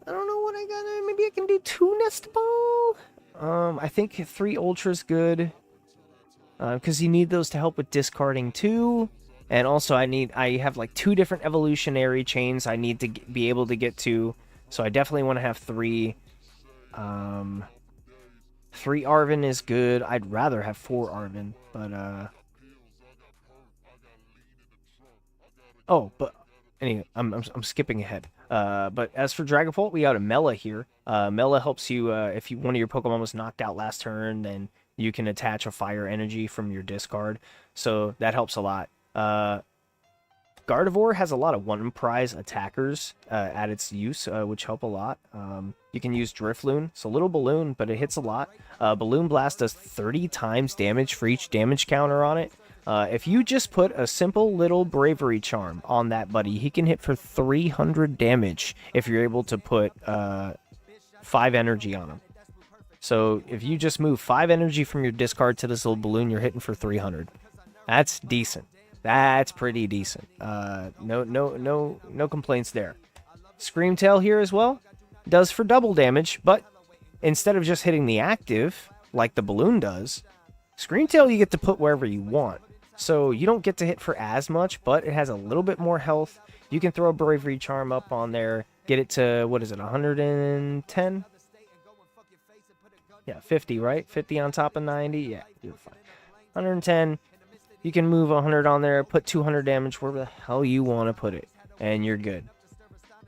what I gotta. Maybe I can do 2 Nest Ball. I think 3 Ultra's good. Because you need those to help with discarding too. And also I have like 2 different evolutionary chains I need to be able to get to. So I definitely want to have 3. 3 Arven is good. I'd rather have 4 Arven, but oh, but anyway, I'm skipping ahead. But as for Dragapult, we got a Mela here. Mela helps you if one of your Pokemon was knocked out last turn, then you can attach a fire energy from your discard. So that helps a lot. Gardevoir has a lot of one prize attackers at its use, which help a lot. You can use Drifloon. It's a little balloon, but it hits a lot. Balloon Blast does 30 times damage for each damage counter on it. If you just put a simple little Bravery Charm on that buddy, he can hit for 300 damage if you're able to put 5 energy on him. So if you just move 5 energy from your discard to this little balloon, you're hitting for 300. That's decent. That's pretty decent. No complaints there. Screamtail here as well. Does for double damage, but instead of just hitting the active, like the balloon does, Screamtail you get to put wherever you want. So you don't get to hit for as much, but it has a little bit more health. You can throw a Bravery Charm up on there, get it to, what is it, 110? Yeah, 50, right? 50 on top of 90? Yeah, you're fine. 110. You can move 100 on there, put 200 damage wherever the hell you want to put it, and you're good.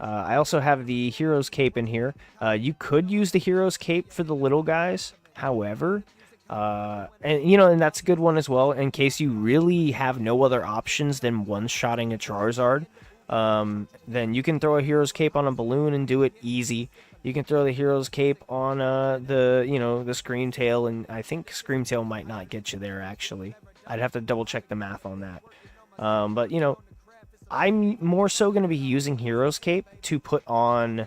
I also have the Hero's Cape in here. You could use the Hero's Cape for the little guys. However, and that's a good one as well, in case you really have no other options than one-shotting a Charizard. Then you can throw a Hero's Cape on a balloon and do it easy. You can throw the Hero's Cape on the Screamtail, and I think Screamtail might not get you there, actually. I'd have to double check the math on that. But I'm more so going to be using Hero's Cape to put on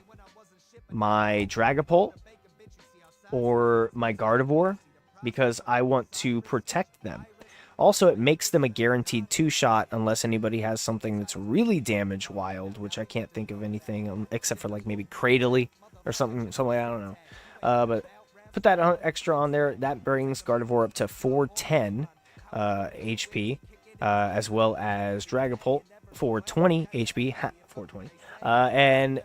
my Dragapult or my Gardevoir because I want to protect them. Also, it makes them a guaranteed 2-shot unless anybody has something that's really damage wild, which I can't think of anything except for like maybe Cradily or something like I don't know. But put that extra on there. That brings Gardevoir up to 410 HP, as well as Dragapult 420 HP, 420.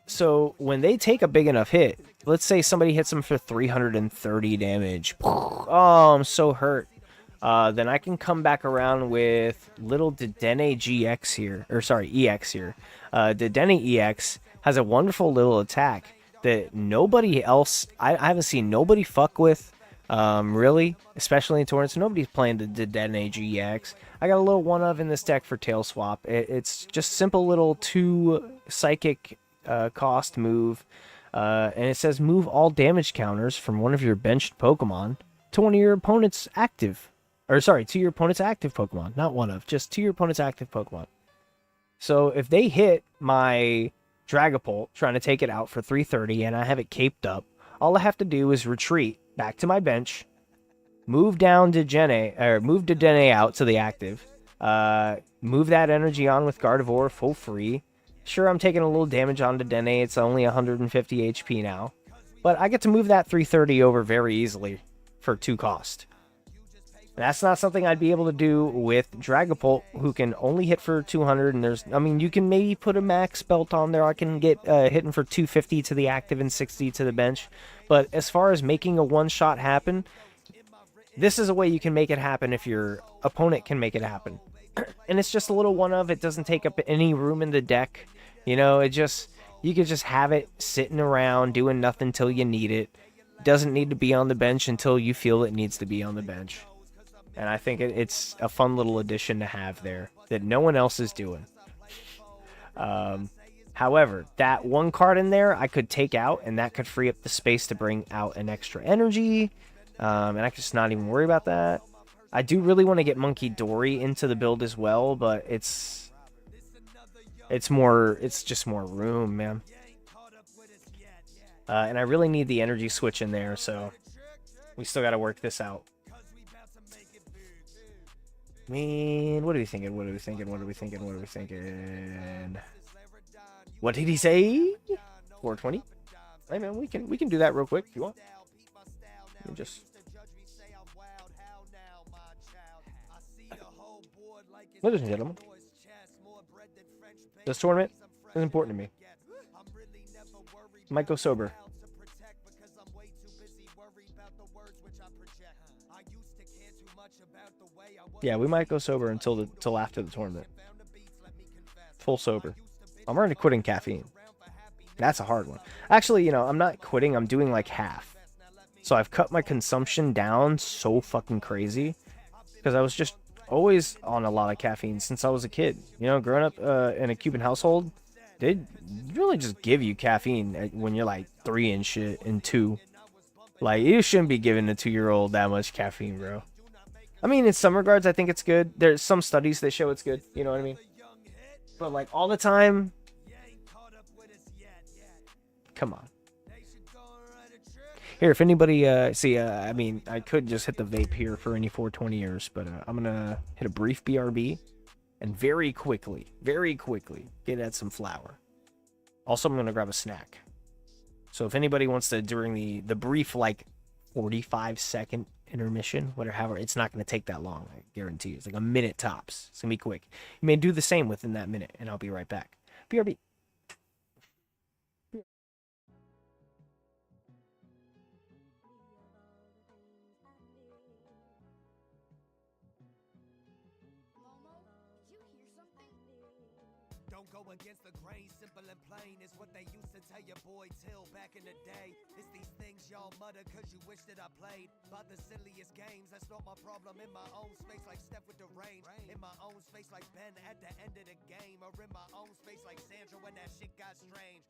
So when they take a big enough hit, let's say somebody hits them for 330 damage. Oh, I'm so hurt. Then I can come back around with little Dedenne GX here, or sorry, EX here. Dedenne EX has a wonderful little attack that nobody else, I haven't seen nobody fuck with, really, especially in tournaments. Nobody's playing the Dedenne GX. I got a little one of in this deck for Tail Swap. It's just simple little 2 psychic cost move, and it says move all damage counters from one of your benched Pokemon to one of your opponent's active. Or sorry, to your opponent's active Pokemon. Not one of, just to your opponent's active Pokemon. So if they hit my Dragapult trying to take it out for 330 and I have it caped up, all I have to do is retreat back to my bench, move down move Dedenne out to the active, move that energy on with Gardevoir full free. Sure, I'm taking a little damage on Dedenne. It's only 150 HP now, but I get to move that 330 over very easily for 2 cost. That's not something I'd be able to do with Dragapult, who can only hit for 200. And you can maybe put a max belt on there. I can get hitting for 250 to the active and 60 to the bench. But as far as making a one-shot happen, this is a way you can make it happen if your opponent can make it happen. And it's just a little one of. It doesn't take up any room in the deck. You could just have it sitting around doing nothing till you need it. Doesn't need to be on the bench until you feel it needs to be on the bench. And I think it's a fun little addition to have there that no one else is doing. However, that one card in there I could take out, and that could free up the space to bring out an extra energy. And I could just not even worry about that. I do really want to get Monkey Dory into the build as well, but it's just more room, man. And I really need the energy switch in there, so we still got to work this out. Man, what are we thinking? What are we thinking? What are we thinking? What are we thinking? What did he say? 420? Hey man, we can do that real quick if you want. Let me just. Ladies and gentlemen, this tournament is important to me. Might go sober. Yeah, we might go sober until after the tournament. Full sober. I'm already quitting caffeine. That's a hard one. Actually, you know, I'm not quitting. I'm doing like half. So I've cut my consumption down so fucking crazy because I was just always on a lot of caffeine since I was a kid. You know, growing up in a Cuban household, they really just give you caffeine when you're like 3 and shit and 2. Like, you shouldn't be giving a 2-year-old that much caffeine, bro. I mean, in some regards, I think it's good. There's some studies that show it's good. You know what I mean? But like all the time, come on. Here, if anybody, I mean, I could just hit the vape here for any 420ers, but I'm gonna hit a brief BRB and very quickly get at some flour. Also, I'm gonna grab a snack. So if anybody wants to, during the brief, like 45-second intermission, whatever, it's not gonna take that long. I guarantee you. It's like a minute tops. It's gonna be quick. You may do the same within that minute, and I'll be right back. BRB. Don't go against the grain, simple and plain is what they used to tell your boy Till back in the day. It's these things y'all mutter cause you wish that I played by the silliest games. That's not my problem. In my own space like Steph with the range, in my own space like Ben at the end of the game, or in my own space like Sandra when that shit got strange.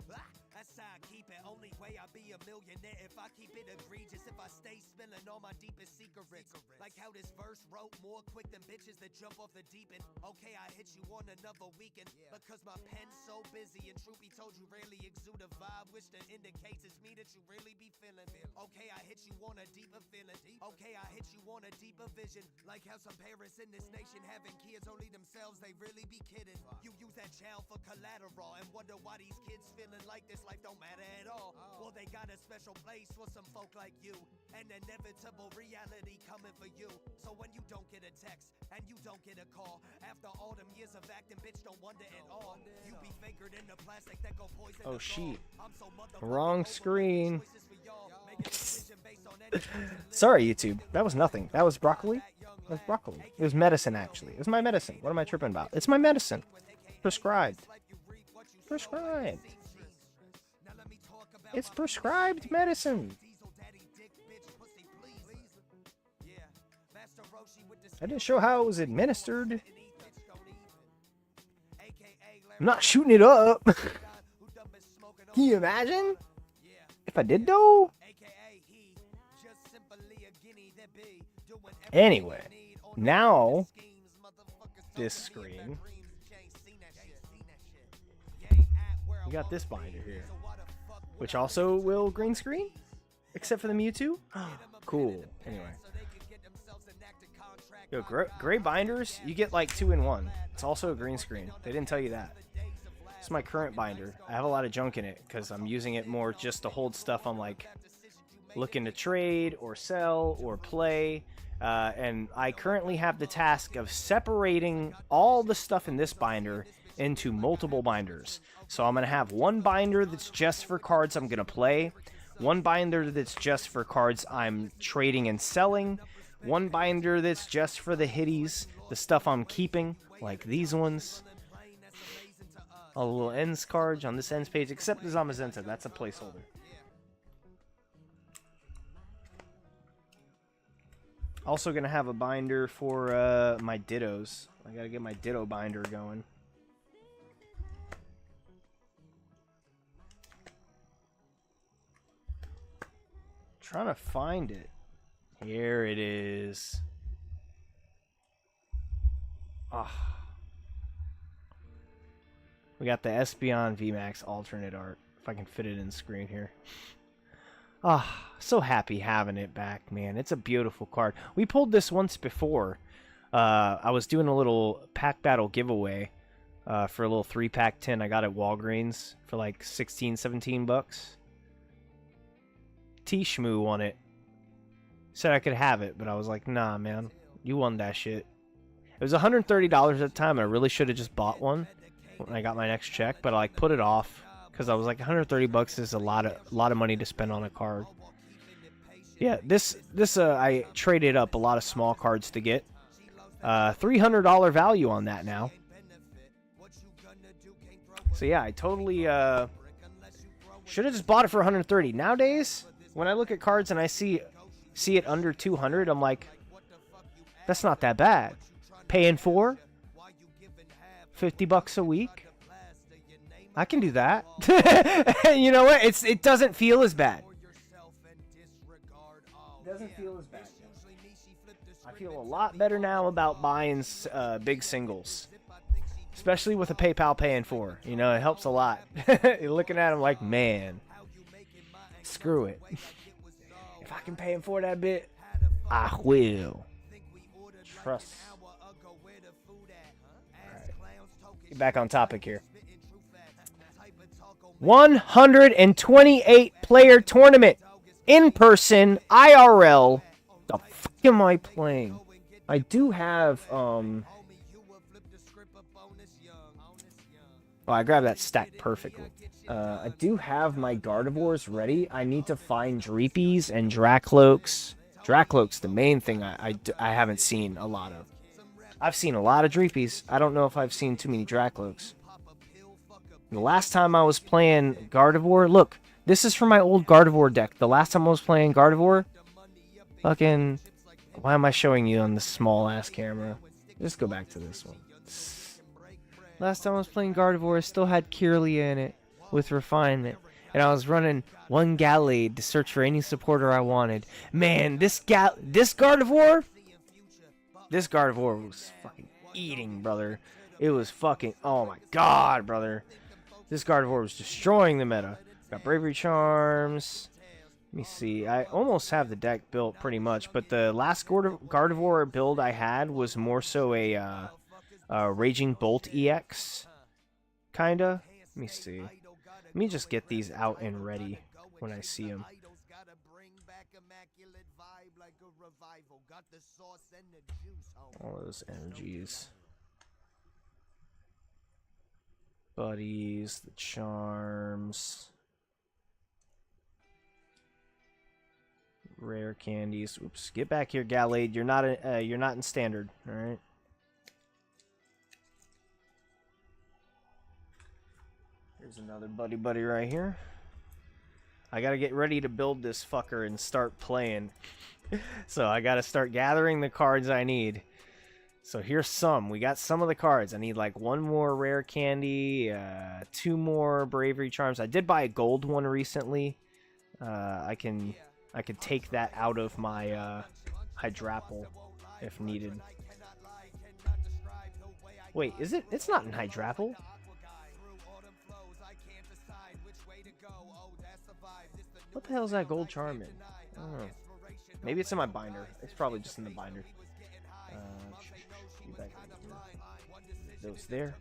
That's how I keep it. Only way I be a millionaire if I keep it egregious, if I stay spilling all my deepest secrets. Like how this verse wrote more quick than bitches that jump off the deep end. Okay, I hit you on another weekend because my pen's so busy, and truth be told, you rarely exude a vibe which that indicates it's me that you really be feeling. Okay, I hit you on a deeper feeling. Okay, I hit you on a deeper vision. Like how some parents in this nation having kids only themselves, they really be kidding. You use that child for collateral and wonder why these kids feeling like this life don't matter at all. Well, they got a special place for some folk like you, an inevitable reality coming for you. So when you don't get a text and you don't get a call after all them years of acting, bitch, don't wonder at all. You be fingered in the plastic that go poison. Oh shit. Wrong screen. Sorry, YouTube. That was nothing. That was broccoli. That was broccoli. It was medicine, actually. It was my medicine. What am I tripping about? It's my medicine. Prescribed. Prescribed. It's prescribed medicine. I didn't show how it was administered. I'm not shooting it up. Can you imagine? If I did though? Anyway, now this screen. We got this binder here, which also will green screen, except for the Mewtwo. Cool. Anyway. Yo, gray binders, you get like 2 in 1. It's also a green screen. They didn't tell you that. It's my current binder. I have a lot of junk in it because I'm using it more just to hold stuff I'm like looking to trade or sell or play. And I currently have the task of separating all the stuff in this binder into multiple binders. So I'm going to have one binder that's just for cards I'm going to play, one binder that's just for cards I'm trading and selling, one binder that's just for the hitties, the stuff I'm keeping, like these ones. A little ends cards on this ends page, except the Zamazenta, that's a placeholder. Also gonna have a binder for my Dittos. I gotta get my Ditto binder going. trying to find it. Here it is. Ah. We got the Espeon VMAX alternate art. If I can fit it in screen here. Ah, so happy having it back, man. It's a beautiful card. We pulled this once before. I was doing a little pack battle giveaway for a little 3-pack tin I got at Walgreens for like 16, 17 bucks. T-Shmoo won it. Said I could have it, but I was like, nah, man. You won that shit. It was $130 at the time, and I really should have just bought one when I got my next check, but I like put it off because I was like, 130 bucks is a lot of money to spend on a card. Yeah, this I traded up a lot of small cards to get. $300 value on that now. So yeah, I totally should have just bought it for 130. Nowadays, when I look at cards and I see it under 200, I'm like, that's not that bad. Paying for 50 bucks a week, I can do that. You know what? It doesn't feel as bad. It doesn't feel as bad. I feel a lot better now about buying big singles, especially with a PayPal paying for. You know, it helps a lot. You're looking at them like, man, screw it. If I can pay him for that bit, I will. Trust. Get back on topic here. 128 player tournament in person IRL. The fuck am I playing? I do have oh, I grabbed that stack perfectly. I do have my Gardevoirs ready. I need to find Dreepies and Dracloaks. Dracloak's the main thing I haven't seen a lot of. I've seen a lot of Dreepies. I don't know if I've seen too many Dracloaks. The last time I was playing Gardevoir, look, this is from my old Gardevoir deck. The last time I was playing Gardevoir, fucking, why am I showing you on this small ass camera? Just go back to this one. Last time I was playing Gardevoir, I still had Kirlia in it with refinement. And I was running one Gallade to search for any supporter I wanted. Man, this Gardevoir was fucking eating, brother. It was fucking, oh my god, brother. This Gardevoir was destroying the meta. Got Bravery Charms. Let me see. I almost have the deck built pretty much, but the last Gardevoir build I had was more so a Raging Bolt EX, kinda. Let me see. Let me just get these out and ready when I see them. All those energies. Buddies, the charms. Rare candies. Oops, get back here, Gallade. You're not in standard, all right? Here's another buddy right here. I gotta get ready to build this fucker and start playing. So I gotta start gathering the cards I need. So here's some. We got some of the cards. I need like one more rare candy, 2 more bravery charms. I did buy a gold one recently. I can take that out of my Hydrapple if needed. Wait, is it? It's not in Hydrapple. What the hell is that gold charm in? I don't know. Maybe it's in my binder. It's probably just in the binder. Those there.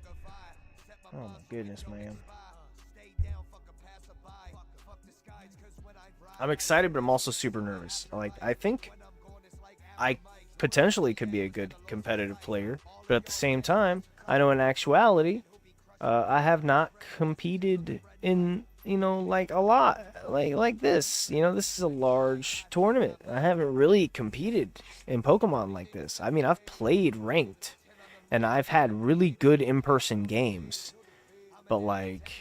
Oh my goodness, man. I'm excited, but I'm also super nervous. I think I potentially could be a good competitive player, but at the same time, I know in actuality, I have not competed in, you know, like a lot, like this. You know, this is a large tournament. I haven't really competed in Pokemon like this. I mean, I've played ranked, and I've had really good in-person games, but like,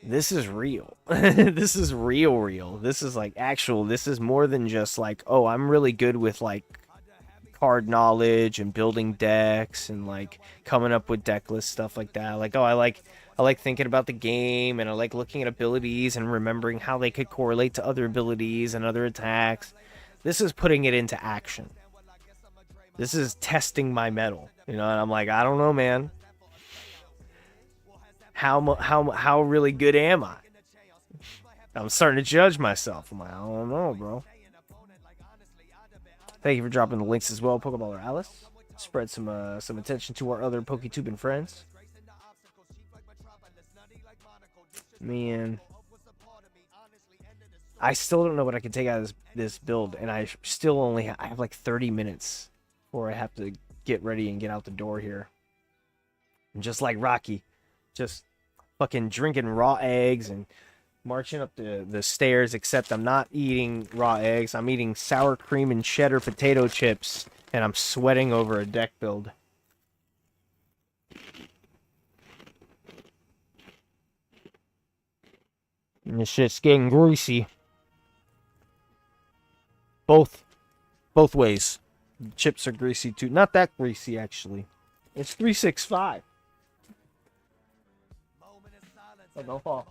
this is real. This is real. This is like actual. This is more than just like, oh, I'm really good with like card knowledge and building decks and like coming up with deck lists, stuff like that. Like, oh, I I like thinking about the game, and I like looking at abilities and remembering how they could correlate to other abilities and other attacks. This is putting it into action. This is testing my mettle, and I'm like, I don't know, man. How really good am I? I'm starting to judge myself. I'm like, I don't know, bro. Thank you for dropping the links as well, Pokeballer Alice. Spread some attention to our other PokeTubing friends. Man, I still don't know what I can take out of this build, and I still only I have like 30 minutes before I have to get ready and get out the door here. And just like Rocky, just fucking drinking raw eggs and marching up the stairs, except I'm not eating raw eggs. I'm eating sour cream and cheddar potato chips, and I'm sweating over a deck build. And this shit's getting greasy. Both ways. The chips are greasy too. Not that greasy, actually. It's 365. Oh, don't fall.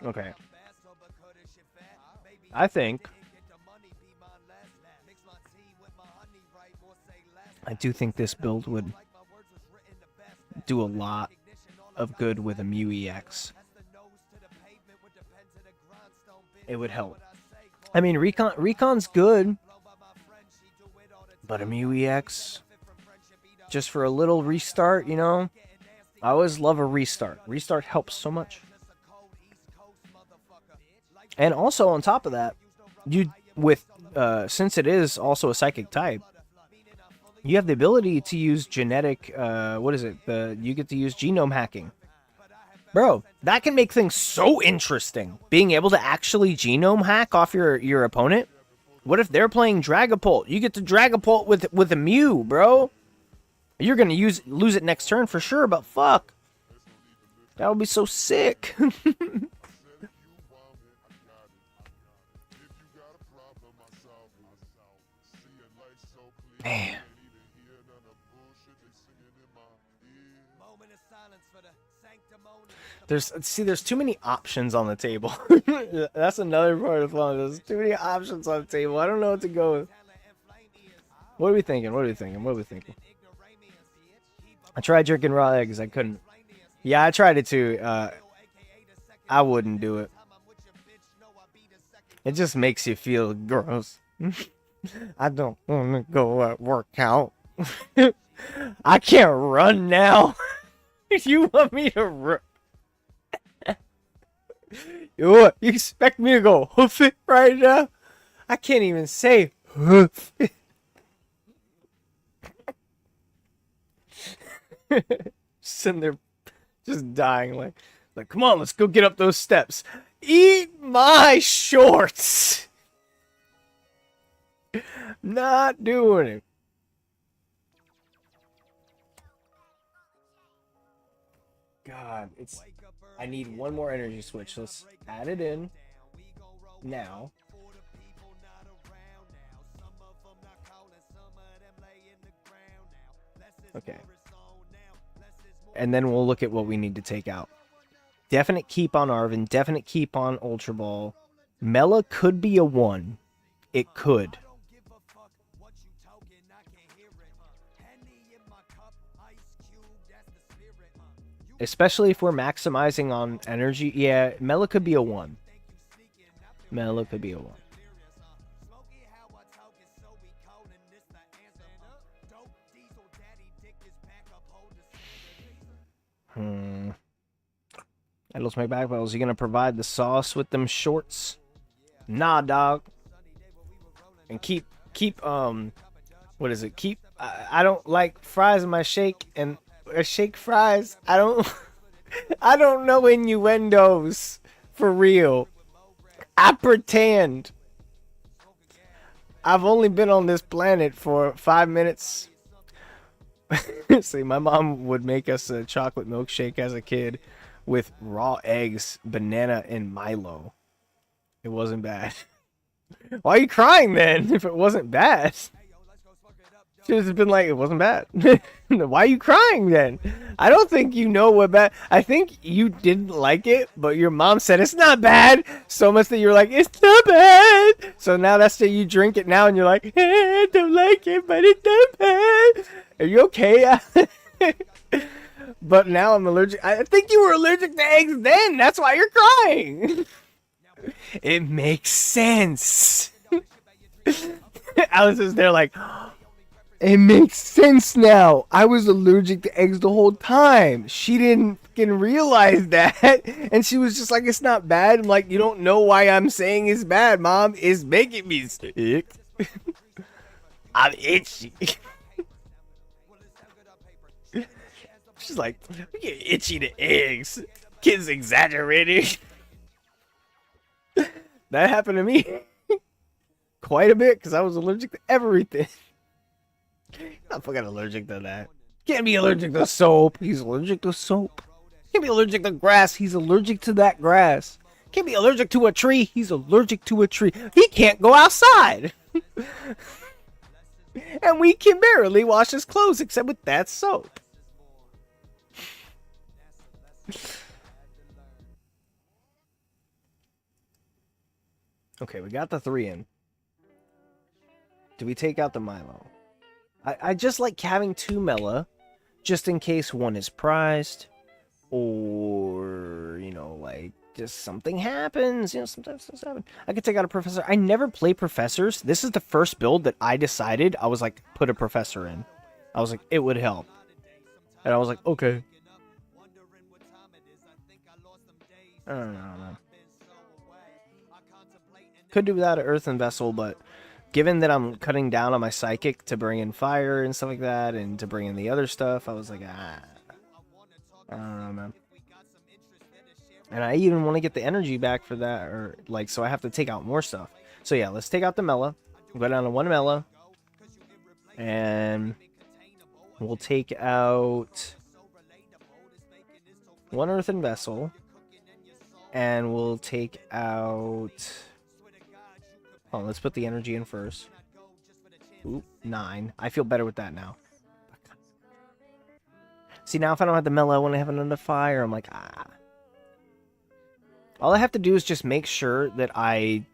Okay. I do think this build would do a lot of good with a Mew EX. It would help. I mean, Recon's good, but a Mew EX, just for a little restart, I always love a restart. Restart helps so much. And also on top of that, since it is also a psychic type, you have the ability to use genetic, you get to use genome hacking. Bro, that can make things so interesting. Being able to actually genome hack off your opponent. What if they're playing Dragapult? You get to Dragapult with a Mew, bro. You're gonna lose it next turn for sure, but fuck. That would be so sick. Man. There's too many options on the table. That's another part of the fun. There's too many options on the table. I don't know what to go with. What are we thinking? I tried drinking raw eggs. I couldn't. Yeah, I tried it too. I wouldn't do it. It just makes you feel gross. I don't want to go work out. I can't run now. You want me to run? What? You expect me to go hoof it right now? I can't even say hoof it. Sitting there just dying like come on, let's go get up those steps. Eat my shorts. Not doing it. God, I need one more energy switch. Let's add it in now. Okay. And then we'll look at what we need to take out. Definite keep on Arven. Definite keep on Ultra Ball. Mela could be a 1. It could. Especially if we're maximizing on energy. Yeah, Mela could be a 1. Mela could be a 1. Idles make back bells. You gonna provide the sauce with them shorts? Nah, dog. And keep what is it? I don't like fries in my shake, and shake fries. I don't know innuendos for real. I pretend. I've only been on this planet for 5 minutes. See, my mom would make us a chocolate milkshake as a kid with raw eggs, banana, and Milo. It wasn't bad. Why are you crying then if it wasn't bad? Should have been like, it wasn't bad. Why are you crying then? I don't think you know what bad. I think you didn't like it, but your mom said it's not bad so much that you're like, it's not bad. So now that's that you drink it now and you're like, I don't like it, but it's not bad. Are you okay? But now I'm allergic. I think you were allergic to eggs then. That's why you're crying. It makes sense. Alice is there like, it makes sense now. I was allergic to eggs the whole time. She didn't fucking realize that. And she was just like, it's not bad. I'm like, you don't know why I'm saying it's bad, Mom. It's making me sick. I'm itchy. She's like, we get itchy to eggs. Kids exaggerating. That happened to me quite a bit because I was allergic to everything. Not fucking allergic to that. Can't be allergic to soap. He's allergic to soap. Can't be allergic to grass. He's allergic to that grass. Can't be allergic to a tree. He's allergic to a tree. He can't go outside. And we can barely wash his clothes except with that soap. Okay, we got the 3 in. Do we take out the Milo? I just like having 2 Mela, just in case one is prized, or, you know, like, just something happens. You know, sometimes things happen. I could take out a Professor. I never play Professors. This is the first build that I decided, I was like, put a Professor in. I was like, it would help. And I was like, okay. I don't know. Could do without an Earthen Vessel, but given that I'm cutting down on my Psychic to bring in fire and stuff like that, and to bring in the other stuff, I was like, I don't know, man. And I even want to get the energy back for that, or like, so I have to take out more stuff. So yeah, let's take out the Mela. We'll go down to 1 Mela. And we'll take out 1 Earthen Vessel. And we'll take out... Oh, let's put the energy in first. Ooh, 9. I feel better with that now. See, now if I don't have the Mela, I want to have another fire. I'm like, ah. All I have to do is just make sure that I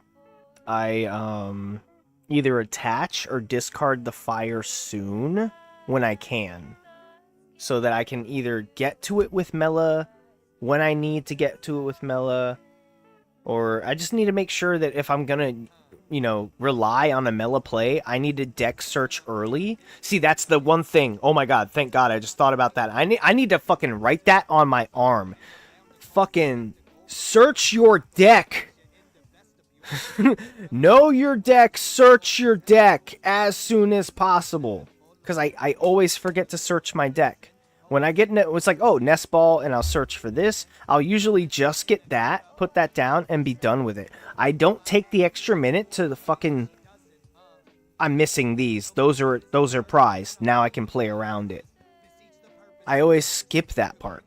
either attach or discard the fire soon when I can. So that I can either get to it with Mela when I need to get to it with Mela. Or I just need to make sure that if I'm gonna, you know, rely on a Mela play, I need to deck search early. See, that's the one thing. Oh my god, thank god, I just thought about that. I need to fucking write that on my arm. Fucking search your deck. Know your deck, search your deck as soon as possible. Because I always forget to search my deck. When I get, it's like, oh, nest ball, and I'll search for this. I'll usually just get that, put that down, and be done with it. I don't take the extra minute to the fucking, I'm missing these. Those are prized. Now I can play around it. I always skip that part.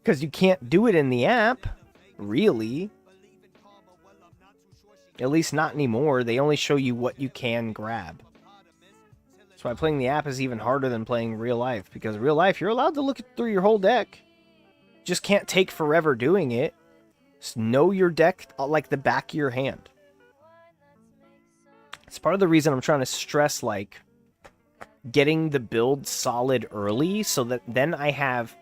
Because you can't do it in the app, really. At least not anymore. They only show you what you can grab. That's why playing the app is even harder than playing real life. Because real life, you're allowed to look through your whole deck. Just can't take forever doing it. Just know your deck like the back of your hand. It's part of the reason I'm trying to stress, like, getting the build solid early. So that then I have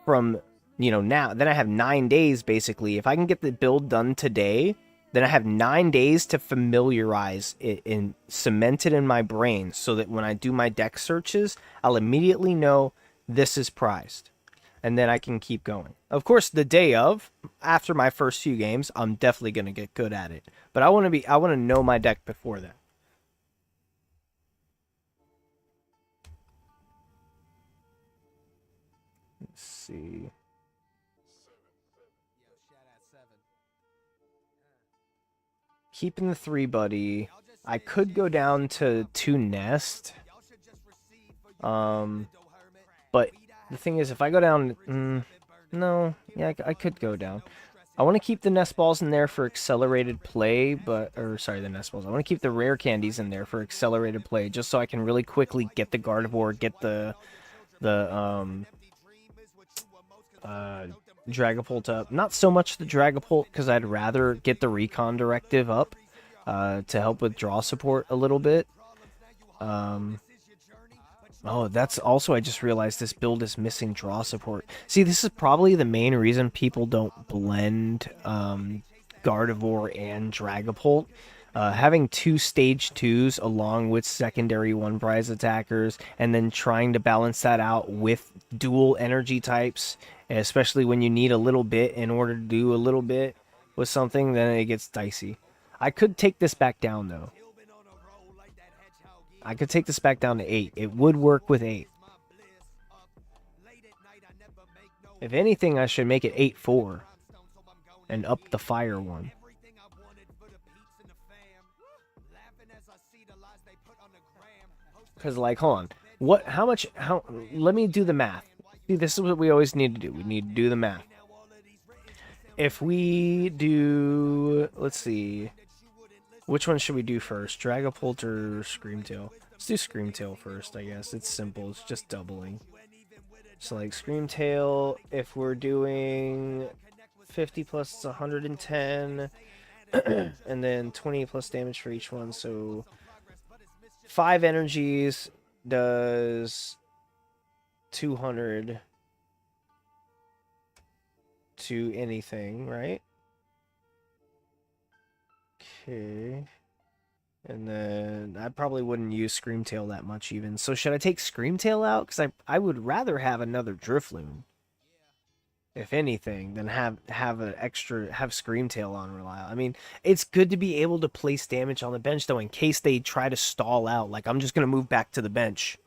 from, you know, now, then I have 9 days, basically. If I can get the build done today, then I have 9 days to familiarize it and cement it in my brain so that when I do my deck searches, I'll immediately know this is prized. And then I can keep going. Of course, the day of, after my first few games, I'm definitely going to get good at it. But I want to know my deck before that. Let's see. Keeping the 3 buddy. I could go down to 2 nest. But the thing is, if I go down... no. Yeah, I could go down. I want to keep the nest balls in there for accelerated play, sorry, the nest balls. I want to keep the rare candies in there for accelerated play, just so I can really quickly get the Gardevoir, get the Dragapult up. Not so much the Dragapult, because I'd rather get the Recon Directive up to help with draw support a little bit. Oh, that's also, I just realized this build is missing draw support. See, this is probably the main reason people don't blend Gardevoir and Dragapult. Having two stage 2s along with secondary 1 prize attackers, and then trying to balance that out with dual energy types, especially when you need a little bit in order to do a little bit with something, then it gets dicey. I could take this back down, though. I could take this back down to 8. It would work with 8. If anything, I should make it 8-4 and up the fire one. Because, like, hold on. Let me do the math. See, this is what we always need to do. We need to do the math. If we do, let's see. Which one should we do first? Dragapult or Screamtail? Let's do Screamtail first, I guess. It's simple. It's just doubling. So, like, Screamtail, if we're doing 50 plus, it's 110. And then 20 plus damage for each one. So, 5 energies does 200 to anything, right? Okay. And then I probably wouldn't use Screamtail that much even. So should I take Screamtail out? Because I would rather have another Drifloon, if anything, than have Screamtail on Reliable. I mean, it's good to be able to place damage on the bench, though, in case they try to stall out. Like, I'm just going to move back to the bench.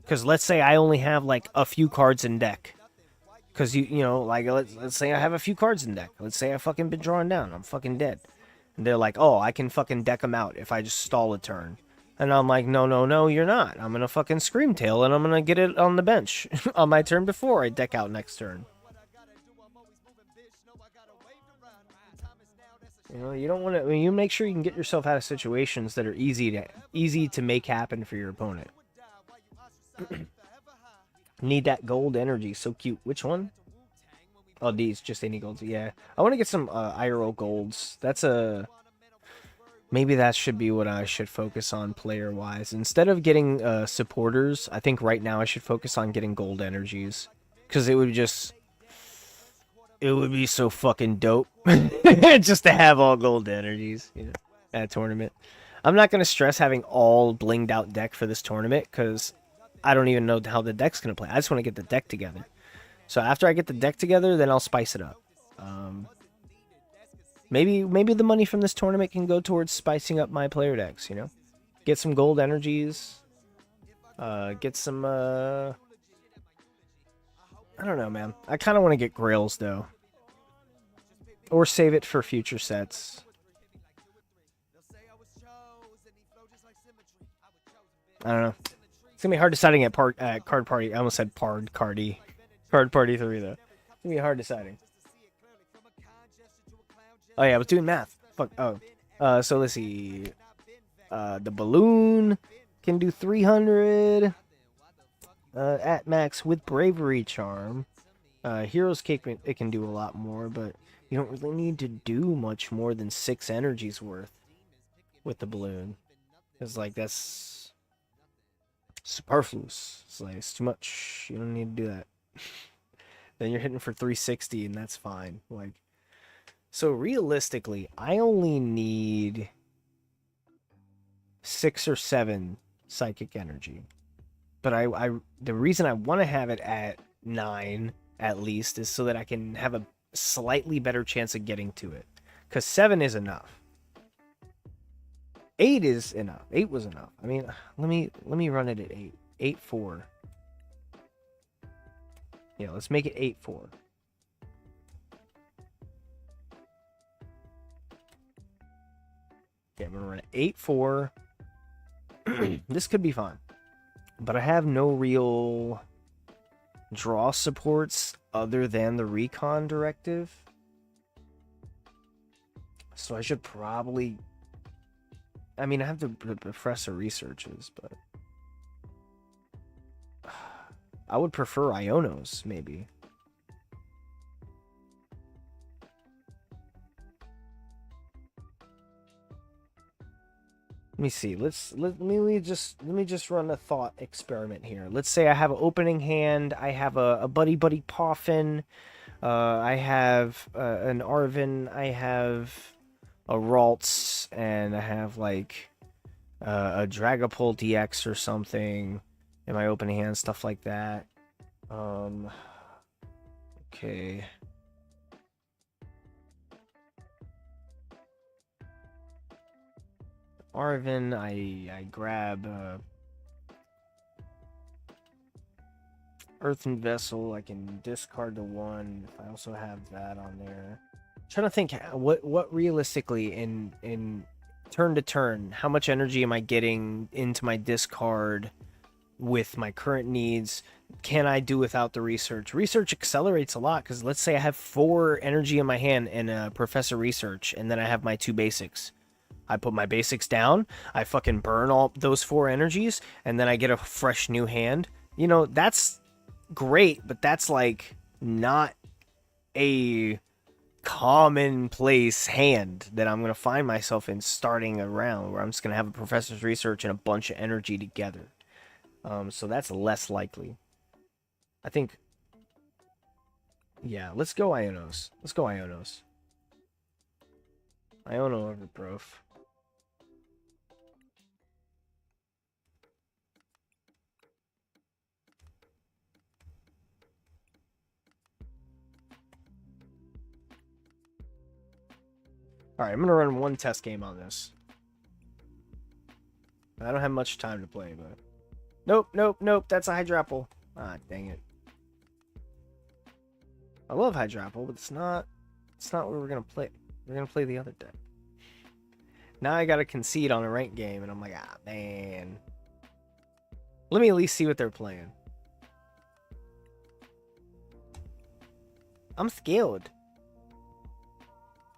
Because let's say I only have, like, a few cards in deck. Because, you know, like, let's say I have a few cards in deck. Let's say I've fucking been drawn down. I'm fucking dead. And they're like, oh, I can fucking deck them out if I just stall a turn. And I'm like, no, you're not. I'm going to fucking Screamtail, and I'm going to get it on the bench on my turn before I deck out next turn. You know, you don't want to. I mean, you make sure you can get yourself out of situations that are easy to make happen for your opponent. Need that gold energy. So cute. Which one? Oh, these. Just any golds. Yeah. I want to get some IRL golds. Maybe that should be what I should focus on player-wise. Instead of getting supporters, I think right now I should focus on getting gold energies. Because it would be so fucking dope just to have all gold energies, you know, at a tournament. I'm not going to stress having all blinged out deck for this tournament because I don't even know how the deck's going to play. I just want to get the deck together. So after I get the deck together, then I'll spice it up. Maybe the money from this tournament can go towards spicing up my player decks, you know? Get some gold energies. Get some, I don't know, man. I kind of want to get Grails, though. Or save it for future sets. I don't know. It's going to be hard deciding at Card Party. I almost said Card Party 3, though. It's going to be hard deciding. Oh, yeah, I was doing math. Fuck. Oh. So let's see. The balloon can do 300 at max with Bravery Charm. Hero's Cake, it can do a lot more, but you don't really need to do much more than 6 energies worth with the balloon. Because, like, that's superfluous. It's like, it's too much. You don't need to do that. Then you're hitting for 360, and that's fine. Like, so realistically, I only need 6 or 7 psychic energy. But the reason I want to have it at 9 at least is so that I can have a slightly better chance of getting to it. Because 7 is enough. 8 is enough. 8 was enough. I mean, let me run it at 8. 8-4. Yeah, let's make it 8-4. Okay, I'm gonna run it 8-4. This could be fun. But I have no real draw supports other than the Recon Directive. So I should probably... I mean, I have the Professor Researches, but... I would prefer Ionos, maybe. Let me see. Let me just run a thought experiment here. Let's say I have an opening hand. I have a Buddy Poffin. I have an Arven. I have a Ralts, and I have like a Dragapult DX or something in my opening hand, stuff like that. Okay. Arven, I grab Earthen Vessel. I can discard the one. I also have that on there. I'm trying to think what realistically in turn to turn, how much energy am I getting into my discard with my current needs? Can I do without the research? Research accelerates a lot because let's say I have 4 energy in my hand and Professor Research, and then I have my 2 basics. I put my basics down, I fucking burn all those 4 energies, and then I get a fresh new hand. You know, that's great, but that's like not a commonplace hand that I'm going to find myself in starting a round where I'm just going to have a Professor's Research and a bunch of energy together. So that's less likely. I think... Yeah, let's go Ionos. Let's go Ionos. Iono over Prof. Alright, I'm going to run one test game on this. I don't have much time to play, but... Nope, that's a Hydrapple. Ah, dang it. I love Hydrapple, but it's not what we're going to play. We're going to play the other deck. Now I got to concede on a ranked game, and I'm like, ah, man. Let me at least see what they're playing. I'm skilled.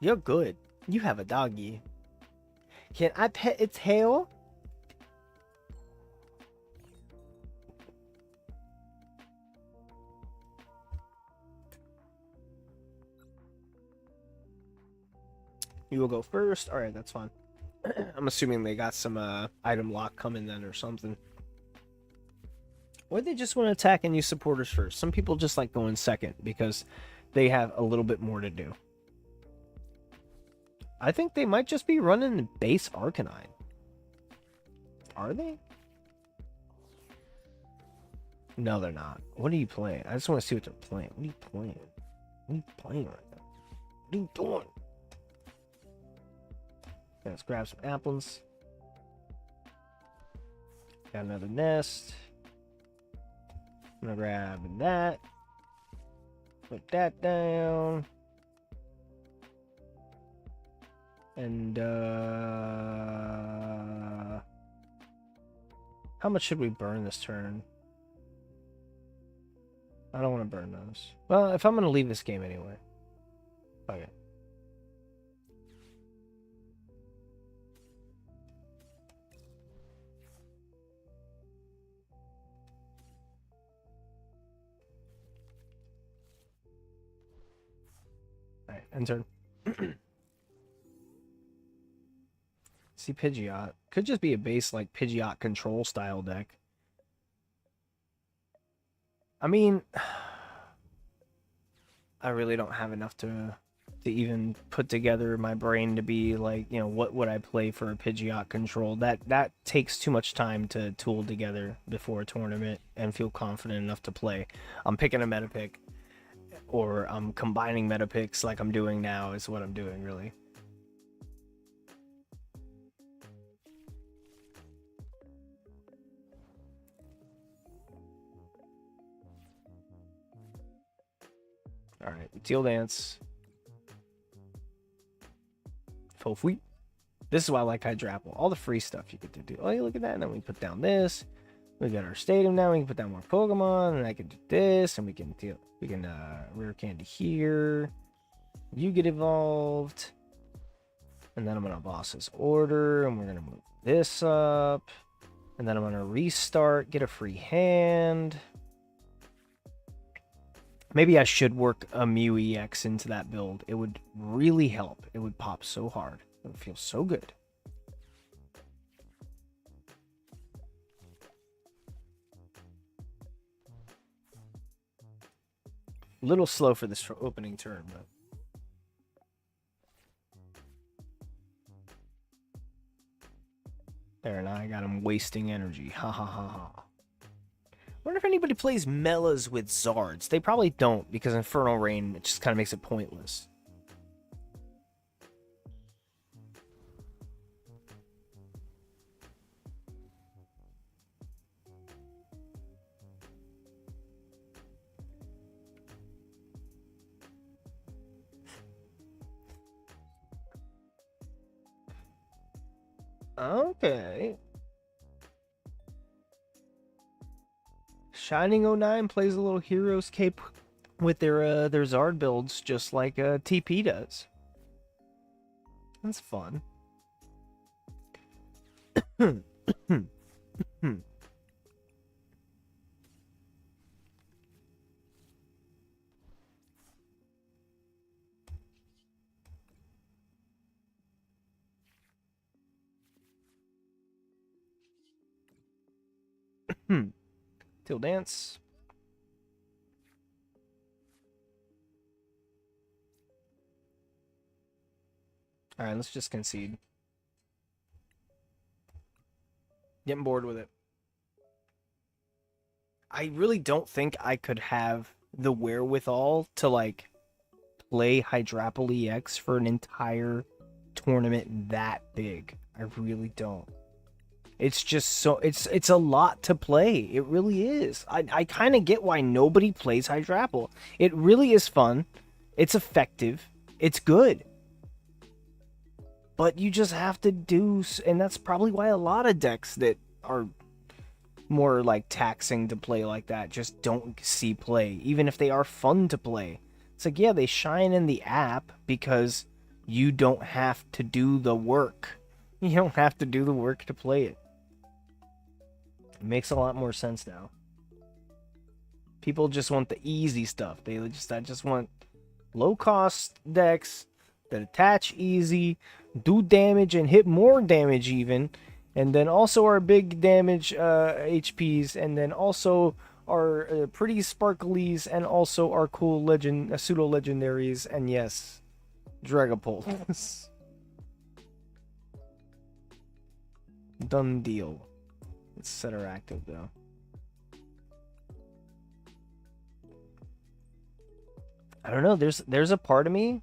You're good. You have a doggy. Can I pet its tail? You will go first. All right, that's fine. I'm assuming they got some item lock coming then or something. Or they just want to attack and use supporters first. Some people just like going second because they have a little bit more to do. I think they might just be running the base Arcanine. Are they? No, they're not. What are you playing? I just want to see what they're playing. What are you playing? What are you playing right now? What are you doing? Okay, let's grab some apples. Got another nest. I'm gonna grab that. Put that down. And how much should we burn this turn? I don't want to burn those. Well, if I'm gonna leave this game anyway. Okay. Alright, end turn. See Pidgeot. Could just be a base like Pidgeot control style deck. I mean, I really don't have enough to even put together my brain to be like, you know, what would I play for a Pidgeot control? That takes too much time to tool together before a tournament and feel confident enough to play. I'm picking a meta pick, or I'm combining meta picks like I'm doing now is what I'm doing, really. Alright, Teal Dance. Fofui. This is why I like Hydrapple. All the free stuff you get to do. Oh, look at that. And then we put down this. We got our stadium now. We can put down more Pokemon. And I can do this. And we can rare candy here. You get evolved. And then I'm going to boss's order, and we're going to move this up. And then I'm going to restart, get a free hand. Maybe I should work a Mew EX into that build. It would really help. It would pop so hard. It would feel so good. A little slow for this opening turn, but... There, now I got him wasting energy. Ha ha ha ha. Wonder if anybody plays Melas with Zards. They probably don't, because Infernal Rain it just kind of makes it pointless. Okay. Shining 09 plays a little Hero's Cape with their Zard builds, just like TP does. That's fun. Till dance. Alright, let's just concede. Getting bored with it. I really don't think I could have the wherewithal to, like, play Hydrapple EX for an entire tournament that big. I really don't. It's just so... It's a lot to play. It really is. I kind of get why nobody plays Hydrapple. It really is fun. It's effective. It's good. But you just have to do... And that's probably why a lot of decks that are more, like, taxing to play like that just don't see play. Even if they are fun to play. It's like, yeah, they shine in the app because you don't have to do the work. You don't have to do the work to play it. It makes a lot more sense now. People just want the easy stuff. I just want low-cost decks that attach easy, do damage and hit more damage even, and then also are big damage HPs, and then also are pretty sparklies, and also are cool pseudo-legendaries, and yes, Dragapult. Done deal. Let's set her active though. I don't know, there's a part of me.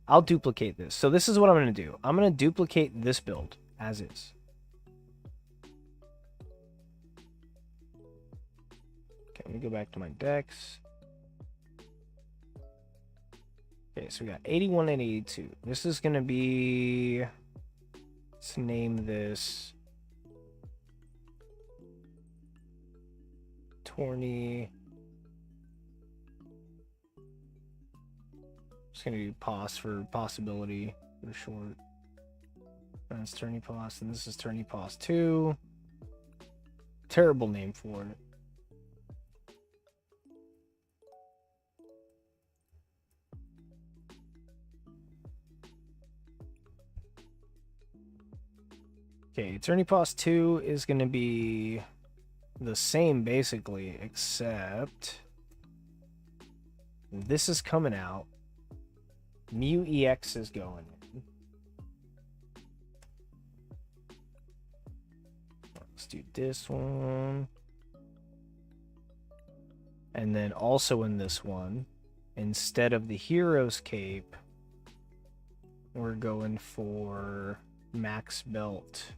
I'll duplicate this. So this is what I'm going to do. I'm going to duplicate this build as is. Okay, let me go back to my decks. Okay, so we got 81 and 82. This is going to be... Let's name this... Tourney... Just gonna do pos for possibility for short. That's Tourney Pos, and this is Tourney Pos 2. Terrible name for it. Okay, Tourney Pos 2 is gonna be the same basically, except this is coming out. Mew EX is going in. Let's do this one. And then also in this one, instead of the Hero's Cape, we're going for Max Belt.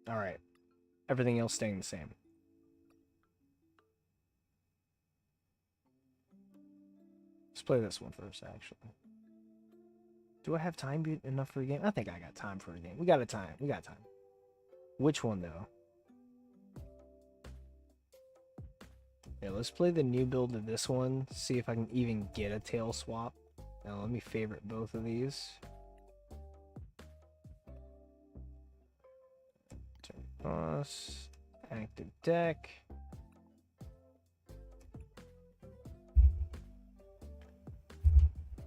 All right. Everything else staying the same. Let's play this one first, actually. Do I have time enough for a game? I think I got time for a game. We got time. We got time. Which one, though? Yeah, let's play the new build of this one. See if I can even get a tail swap. Now, let me favorite both of these. Turn boss. Active deck.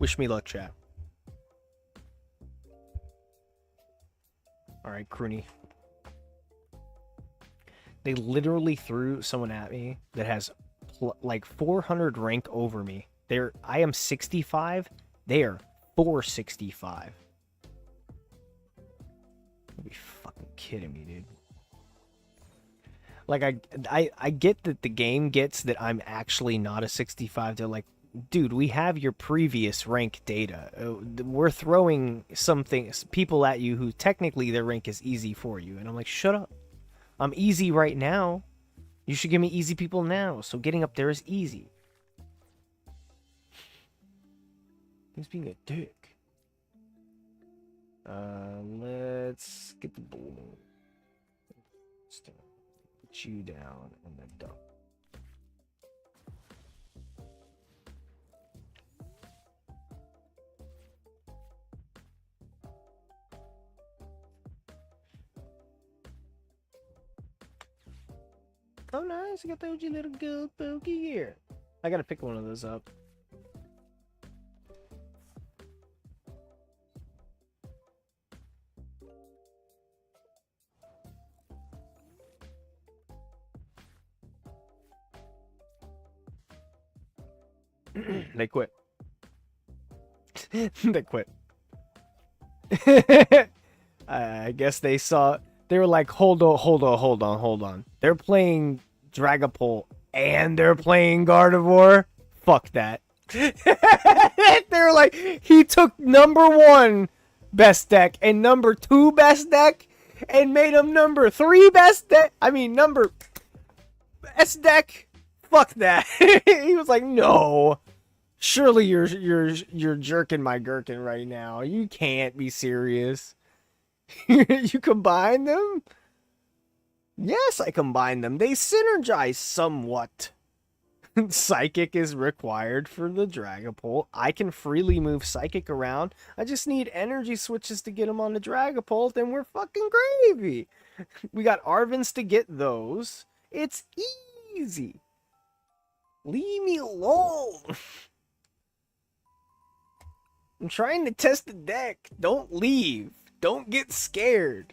Wish me luck, chat. Alright, Crooney. They literally threw someone at me that has like 400 rank over me. I am 65. They are 465. You'll be fucking kidding me, dude. Like, I get that the game gets that I'm actually not a 65. They're like, dude, we have your previous rank data. We're throwing people at you who technically their rank is easy for you. And I'm like, shut up. I'm easy right now. You should give me easy people now. So getting up there is easy. He's being a dick. Let's get the balloon. Put you down and then dump. Oh, nice. I got the OG little gold pokey here. I gotta pick one of those up. They quit. They quit. I guess they saw. They were like, hold on. They're playing Dragapult and they're playing Gardevoir. Fuck that. They're like, he took number 1 best deck and number 2 best deck and made him number 3 best deck. I mean, number best deck. Fuck that. He was like, no. Surely you're jerking my gherkin right now. You can't be serious. You combine them? Yes, I combine them. They synergize somewhat. Psychic is required for the Dragapult. I can freely move Psychic around. I just need energy switches to get them on the Dragapult, and we're fucking gravy. We got Arvins to get those. It's easy. Leave me alone. I'm trying to test the deck. Don't leave. Don't get scared.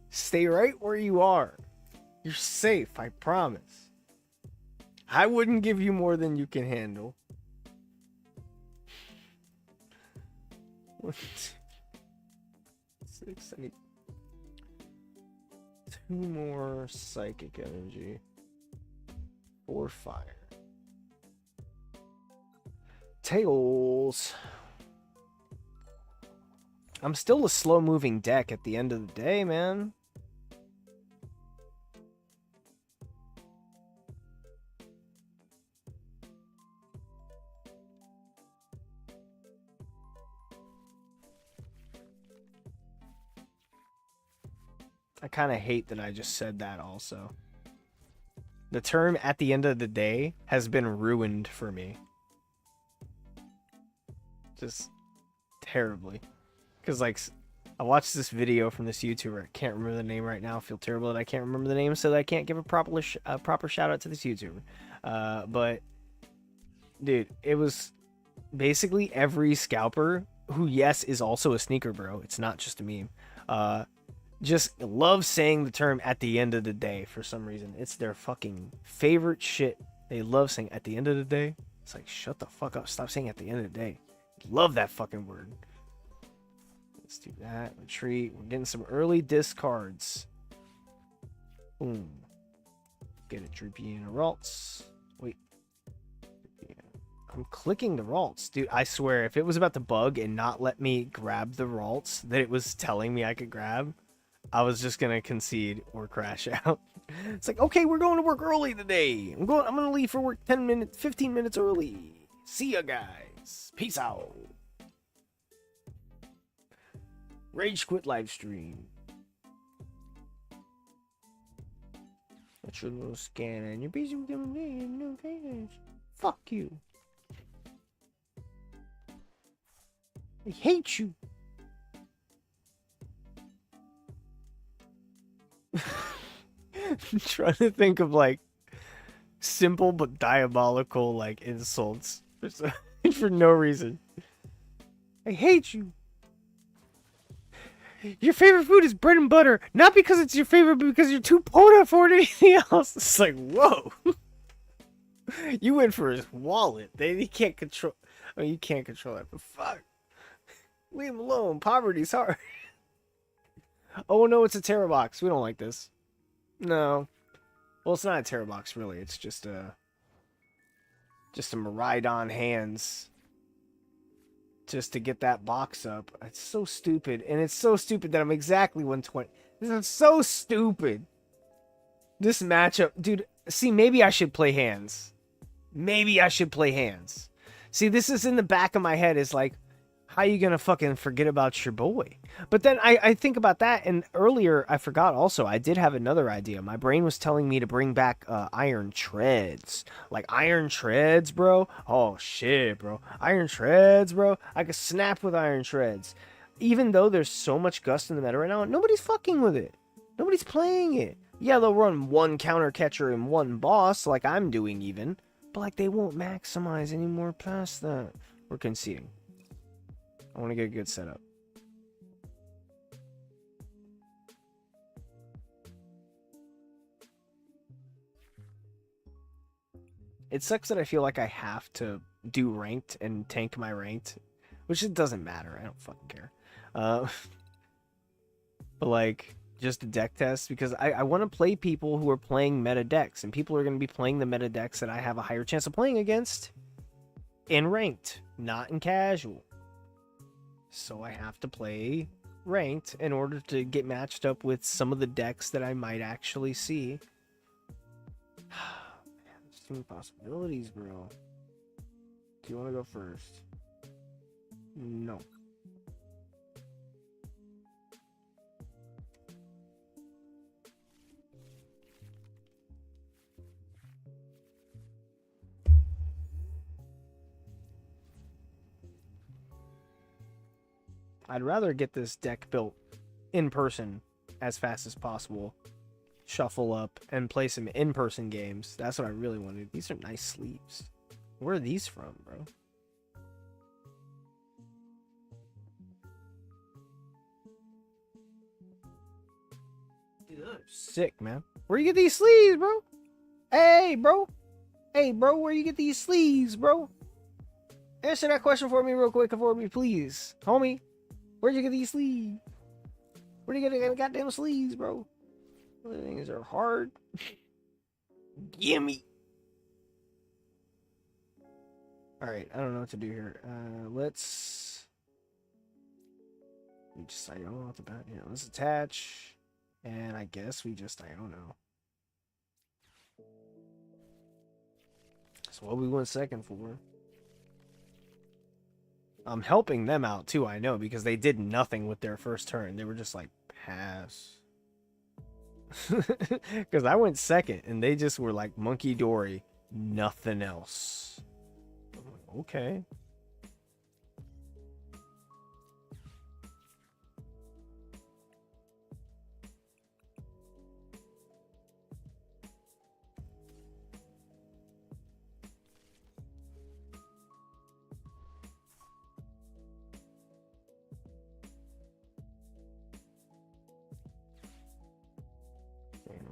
Stay right where you are. You're safe, I promise. I wouldn't give you more than you can handle. 1, 2, 6, I need 2 more psychic energy. 4 fire. Tails. I'm still a slow-moving deck at the end of the day, man. I kind of hate that I just said that also. The term at the end of the day has been ruined for me. Just terribly. Because, like, I watched this video from this YouTuber. I can't remember the name right now. I feel terrible that I can't remember the name, so that I can't give a proper shout out to this YouTuber. But, dude, it was basically every scalper who, yes, is also a sneaker bro. It's not just a meme. Just love saying the term at the end of the day for some reason. It's their fucking favorite shit. They love saying at the end of the day. It's like, shut the fuck up. Stop saying at the end of the day. Love that fucking word. Let's do that. Retreat. We're getting some early discards. Boom. Get a Droopy and a Ralts. Wait. Yeah. I'm clicking the Ralts. Dude, I swear, if it was about to bug and not let me grab the Ralts that it was telling me I could grab, I was just gonna concede or crash out. It's like, okay, we're going to work early today. I'm gonna leave for work 15 minutes early. See ya, guys. Peace out. Rage quit live stream. That's your little scan and you're busy with them notifications. Fuck you. I hate you. I'm trying to think of like simple but diabolical like insults for no reason. I hate you. Your favorite food is bread and butter, not because it's your favorite, but because you're too poor to afford anything else. It's like, whoa. You went for his wallet. He can't control. I mean, you can't control that, but fuck. Leave him alone. Poverty's hard. Oh no, it's a terror box. We don't like this. No. Well, it's not a terror box, really. It's just a Maridon hands. Just to get that box up. It's so stupid. And it's so stupid that I'm exactly 120. This is so stupid. This matchup. Dude, see, maybe I should play hands. Maybe I should play hands. See, this is in the back of my head. Is like, how you gonna fucking forget about your boy? But then I think about that, and earlier I forgot also, I did have another idea. My brain was telling me to bring back Iron Treads. Like, Iron Treads, bro? Oh, shit, bro. Iron Treads, bro? I could snap with Iron Treads. Even though there's so much Gust in the meta right now, nobody's fucking with it. Nobody's playing it. Yeah, they'll run one counter catcher and one boss, like I'm doing even. But, like, they won't maximize any more past that. We're conceding. I want to get a good setup. It sucks that I feel like I have to do ranked and tank my ranked, which it doesn't matter. I don't fucking care. But like, just a deck test, because I want to play people who are playing meta decks, and people are going to be playing the meta decks that I have a higher chance of playing against in ranked, not in casual. So I have to play ranked in order to get matched up with some of the decks that I might actually see. Man, there's too many possibilities, bro. Do you want to go first? No. I'd rather get this deck built in person as fast as possible, shuffle up, and play some in-person games. That's what I really wanted. These are nice sleeves. Where are these from, bro? Dude, those are sick, man. Where you get these sleeves, bro? Hey, bro. Hey, bro, where you get these sleeves, bro? Answer that question for me real quick for me, please. Homie. Where'd you get these sleeves? Where'd you get the goddamn sleeves, bro? Those things are hard. Gimme. Alright, I don't know what to do here. Let's just Iono off the bat. Yeah, let's attach. And I guess we just Iono. That's what we went second for. I'm helping them out too, I know, because they did nothing with their first turn. They were just like, pass. Because I went second, and they just were like, Monkey Dory, nothing else. I'm like, okay.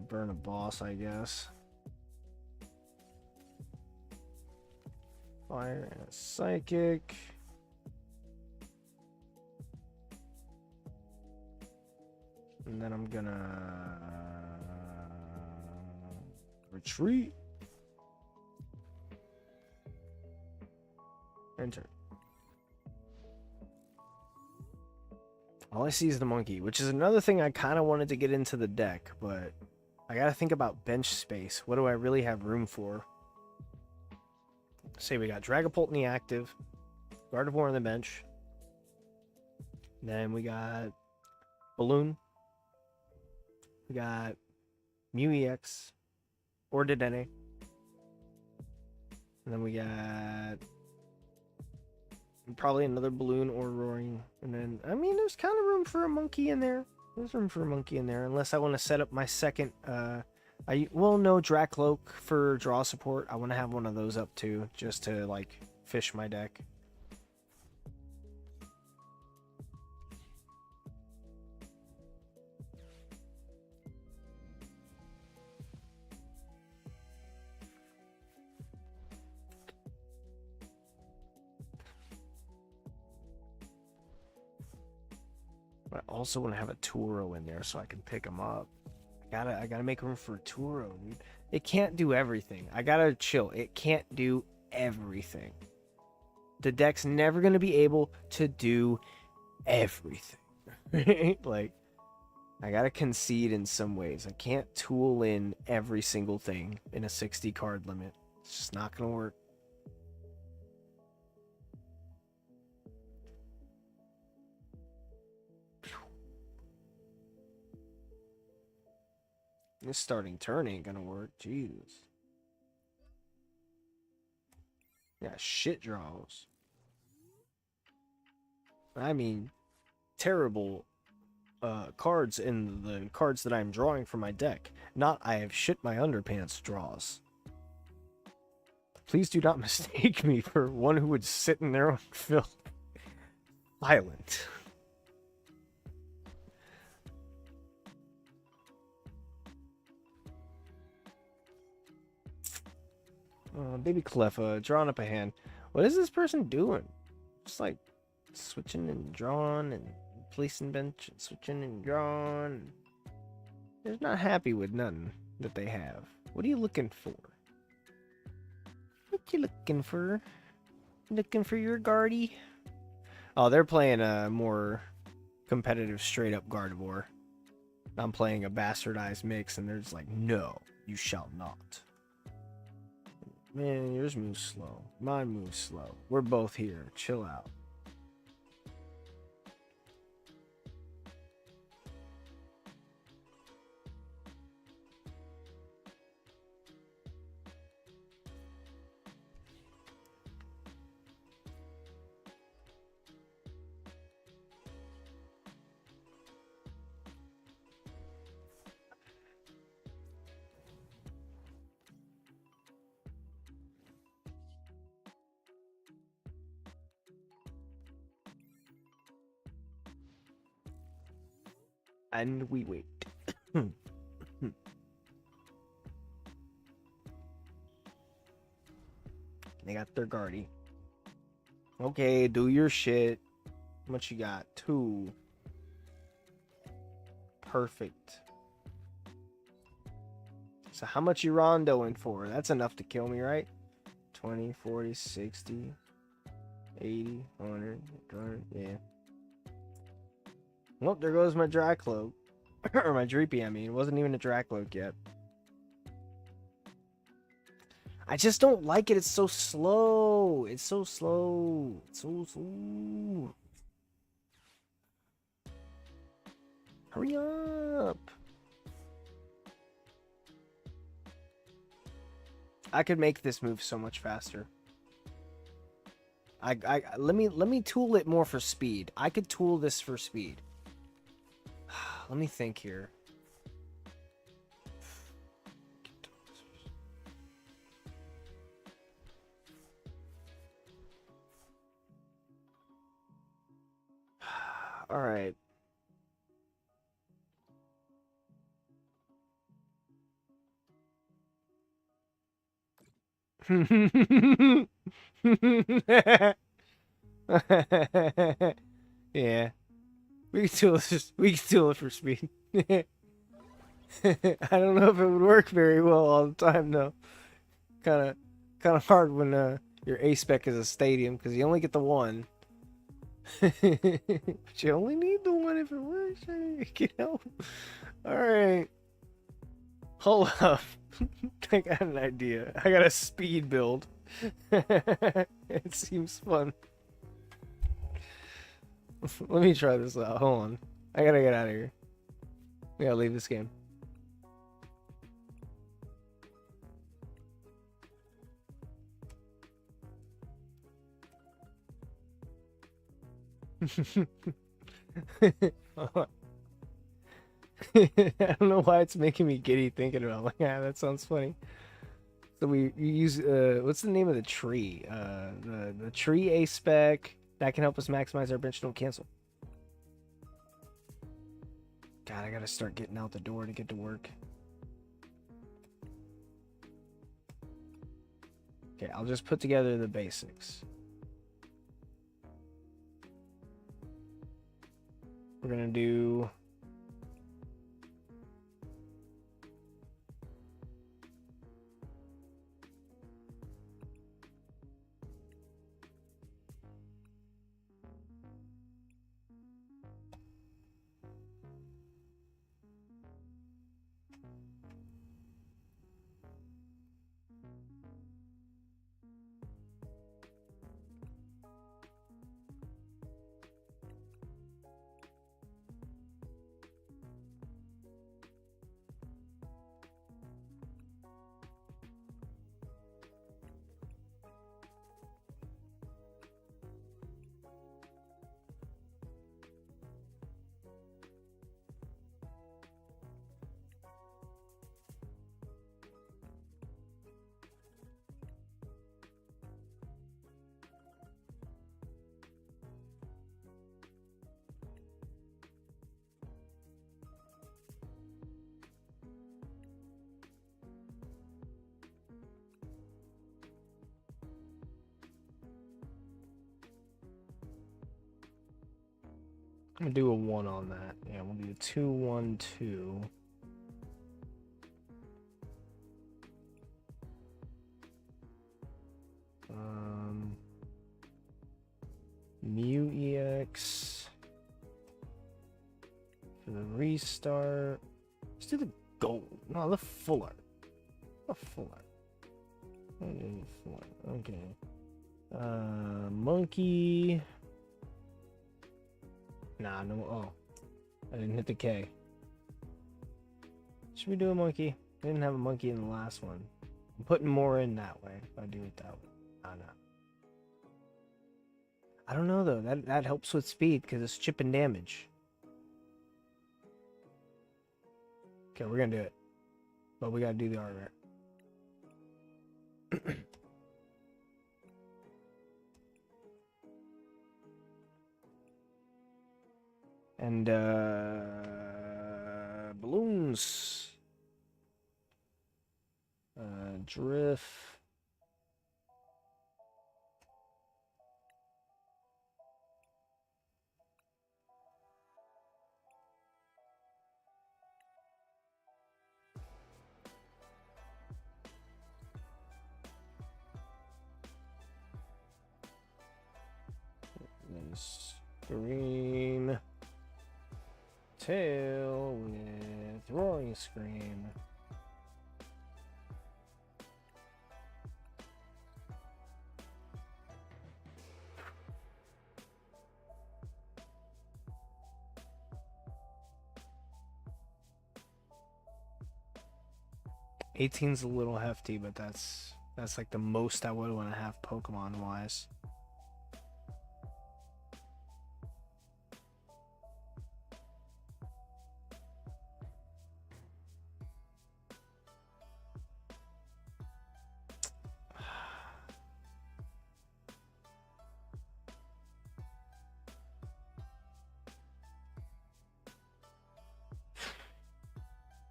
Burn a boss, I guess. Fire and a psychic. And then I'm gonna retreat. Enter. All I see is the monkey, which is another thing I kind of wanted to get into the deck, but I gotta think about bench space. What do I really have room for? Say we got Dragapult in the active, Gardevoir on the bench. Then we got Balloon. We got Mew EX, or Dedenne. And then we got probably another Balloon or Roaring. And then, I mean, there's kind of room for a monkey in there. There's room for a monkey in there, unless I want to set up my second, no Drakloak for draw support. I want to have one of those up too, just to, like, fish my deck. I also want to have a Turo in there so I can pick him up. I gotta make room for a Turo, dude. It can't do everything. I gotta chill. It can't do everything. The deck's never gonna be able to do everything. Like, I gotta concede in some ways. I can't tool in every single thing in a 60 card limit. It's just not gonna work. This starting turn ain't gonna work. Jesus. Yeah, shit draws. I mean, terrible cards in the cards that I'm drawing from my deck. Not I have shit my underpants draws. Please do not mistake me for one who would sit in their own filth. Violent. Baby Cleffa, drawing up a hand. What is this person doing? Just like switching and drawing and placing bench and switching and drawing. They're not happy with nothing that they have. What are you looking for? What you looking for? Looking for your Guardy? Oh, they're playing a more competitive straight up Gardevoir. I'm playing a bastardized mix and they're just like, no, you shall not. Man, yours moves slow. Mine moves slow. We're both here. Chill out. And we wait. They got their Guardy. Okay, do your shit. How much you got? 2. Perfect. So how much you rondoing for? That's enough to kill me, right? 20, 40, 60, 80, 100, 200, yeah. Well, there goes my Drakloak. Or my Dreepy, I mean. It wasn't even a Drakloak yet. I just don't like it. It's so slow. It's so slow. It's so slow. Hurry up. I could make this move so much faster. Let me tool it more for speed. I could tool this for speed. Let me think here. All right. Yeah. We can tool it for speed. I don't know if it would work very well all the time though. Kind of hard when your A spec is a stadium because you only get the one. But you only need the one if it works, you know. All right. Hold up. I got an idea. I got a speed build. It seems fun. Let me try this out. Hold on. I gotta get out of here. We gotta leave this game. I don't know why it's making me giddy thinking about it. Like, yeah, that sounds funny. So we use what's the name of the tree? The tree A spec that can help us maximize our bench don't cancel. God, I gotta start getting out the door to get to work. Okay, I'll just put together the basics. We're gonna do I'm gonna do a 1 on that. Yeah, we'll do 2, 1, 2. Mu EX for the restart. Let's do the gold. No, the full art. The full art. Okay. Monkey. Nah, no. Oh, I didn't hit the K. Should we do a monkey? I didn't have a monkey in the last one. I'm putting more in that way if I do it that way. No. I don't know though. That helps with speed because it's chip and damage. Okay, we're gonna do it, but we gotta do the art. And balloons. Drift. Green tail with roaring scream. Eighteen's a little hefty, but that's like the most I would want to have Pokemon wise.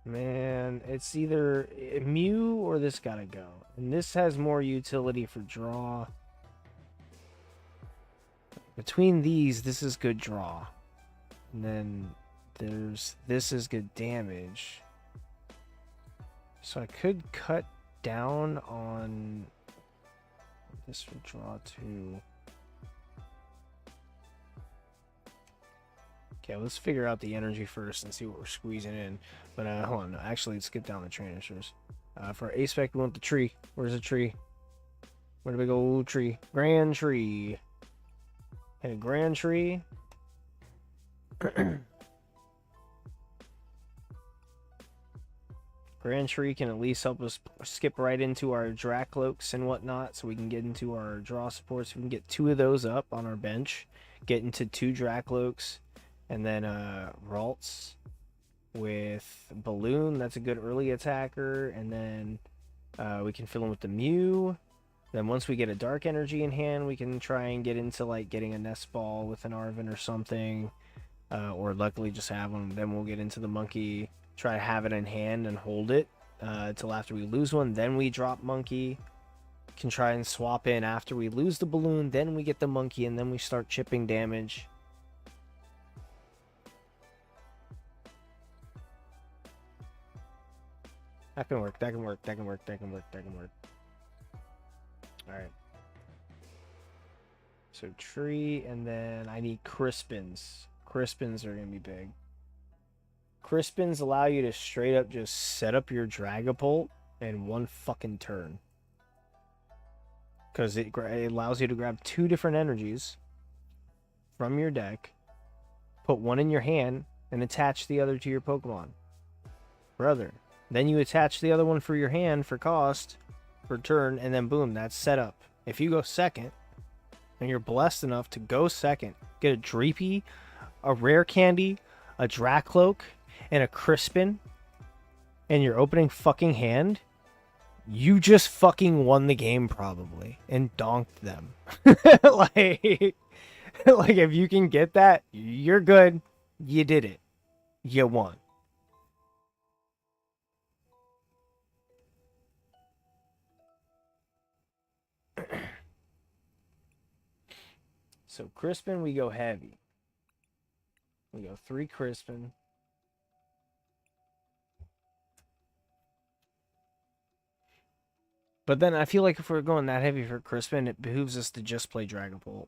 Man, it's either Mew or this gotta go. And this has more utility for draw. Between these, this is good draw. And then this is good damage. So I could cut down on this for draw too. Okay, let's figure out the energy first and see what we're squeezing in. But hold on, no, actually, let's skip down the trainers. For A-Spec, we want the tree. Where's the tree? Where the big old tree? Grand tree. And a grand tree. Grand Tree can at least help us skip right into our Dracloaks and whatnot, so we can get into our draw supports. We can get 2 of those up on our bench, get into 2 Dracloaks, and then Ralts with Balloon. That's a good early attacker, and then we can fill in with the Mew. Then once we get a Dark Energy in hand, we can try and get into like getting a Nest Ball with an Arven or something, or luckily just have one. Then we'll get into the Monkey, try to have it in hand and hold it until after we lose one. Then we drop Monkey, can try and swap in after we lose the Balloon. Then we get the Monkey, and then we start chipping damage. That can work, that can work, that can work, that can work, that can work. Alright. So tree, and then I need Crispins. Crispins are going to be big. Crispins allow you to straight up just set up your Dragapult in one fucking turn. Because it allows you to grab 2 different energies from your deck, put one in your hand, and attach the other to your Pokemon. Brother. Then you attach the other one for your hand for cost, for turn, and then boom, that's set up. If you go second, and you're blessed enough to go second, get a Dreepy, a Rare Candy, a Dracloak, and a Crispin, and your opening fucking hand, you just fucking won the game probably, and donked them. like if you can get that, you're good. You did it. You won. So Crispin, we go heavy. We go 3 Crispin. But then I feel like if we're going that heavy for Crispin, it behooves us to just play Dragapult.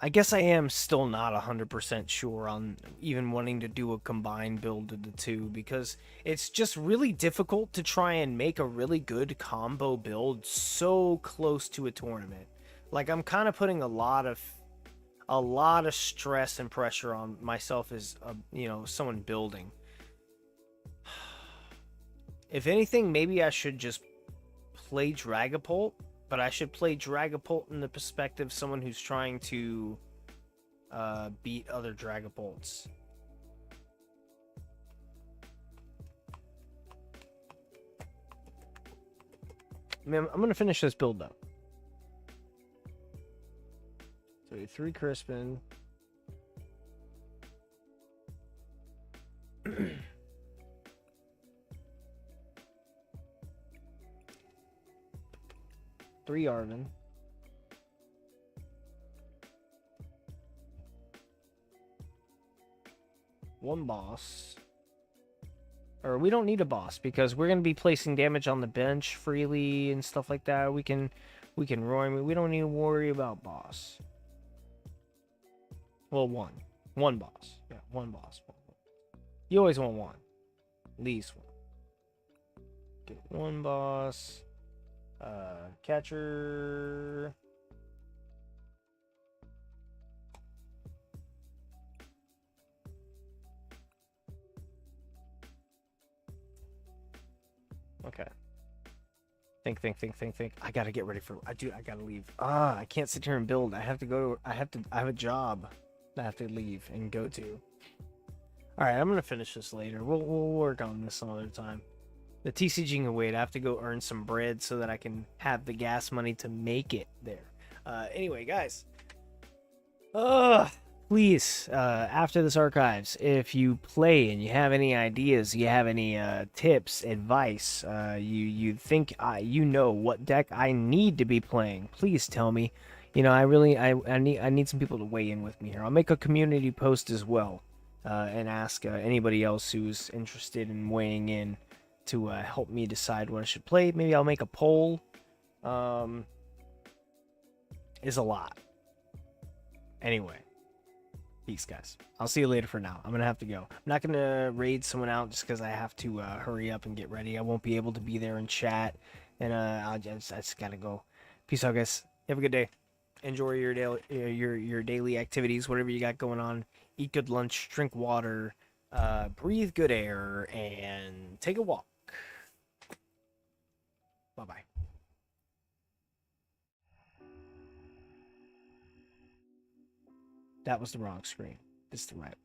I guess I am still not 100% sure on even wanting to do a combined build of the 2, because it's just really difficult to try and make a really good combo build so close to a tournament. Like, I'm kind of putting a lot of stress and pressure on myself as someone building. If anything, maybe I should just play Dragapult. But I should play Dragapult in the perspective of someone who's trying to beat other Dragapults. I mean, I'm going to finish this build though. So 3 Crispin. Three Arven. One boss. Or we don't need a boss because we're going to be placing damage on the bench freely and stuff like that. We can roar. We don't need to worry about boss. Well, one boss. Yeah, one boss. You always want one. At least one. Get one boss. Catcher. Okay. Think. I gotta get ready for. I gotta leave. I can't sit here and build. I have a job that I have to leave and go to. All right, I'm gonna finish this later. We'll work on this some other time. The TCG can wait. I have to go earn some bread so that I can have the gas money to make it there. Anyway, guys. Please, after this archives, if you play and you have any ideas, you have any tips, advice, you think you know what deck I need to be playing, please tell me. You know, I need some people to weigh in with me here. I'll make a community post as well, and ask anybody else who's interested in weighing in to help me decide what I should play. Maybe I'll make a poll. Is a lot. Anyway. Peace, guys. I'll see you later for now. I'm going to have to go. I'm not going to raid someone out just because I have to hurry up and get ready. I won't be able to be there and chat. And I just got to go. Peace out, guys. Have a good day. enjoy your daily your daily activities, whatever you got going on. Eat good lunch, drink water, breathe good air, and take a walk. Bye bye. That was the wrong screen. This is the right one.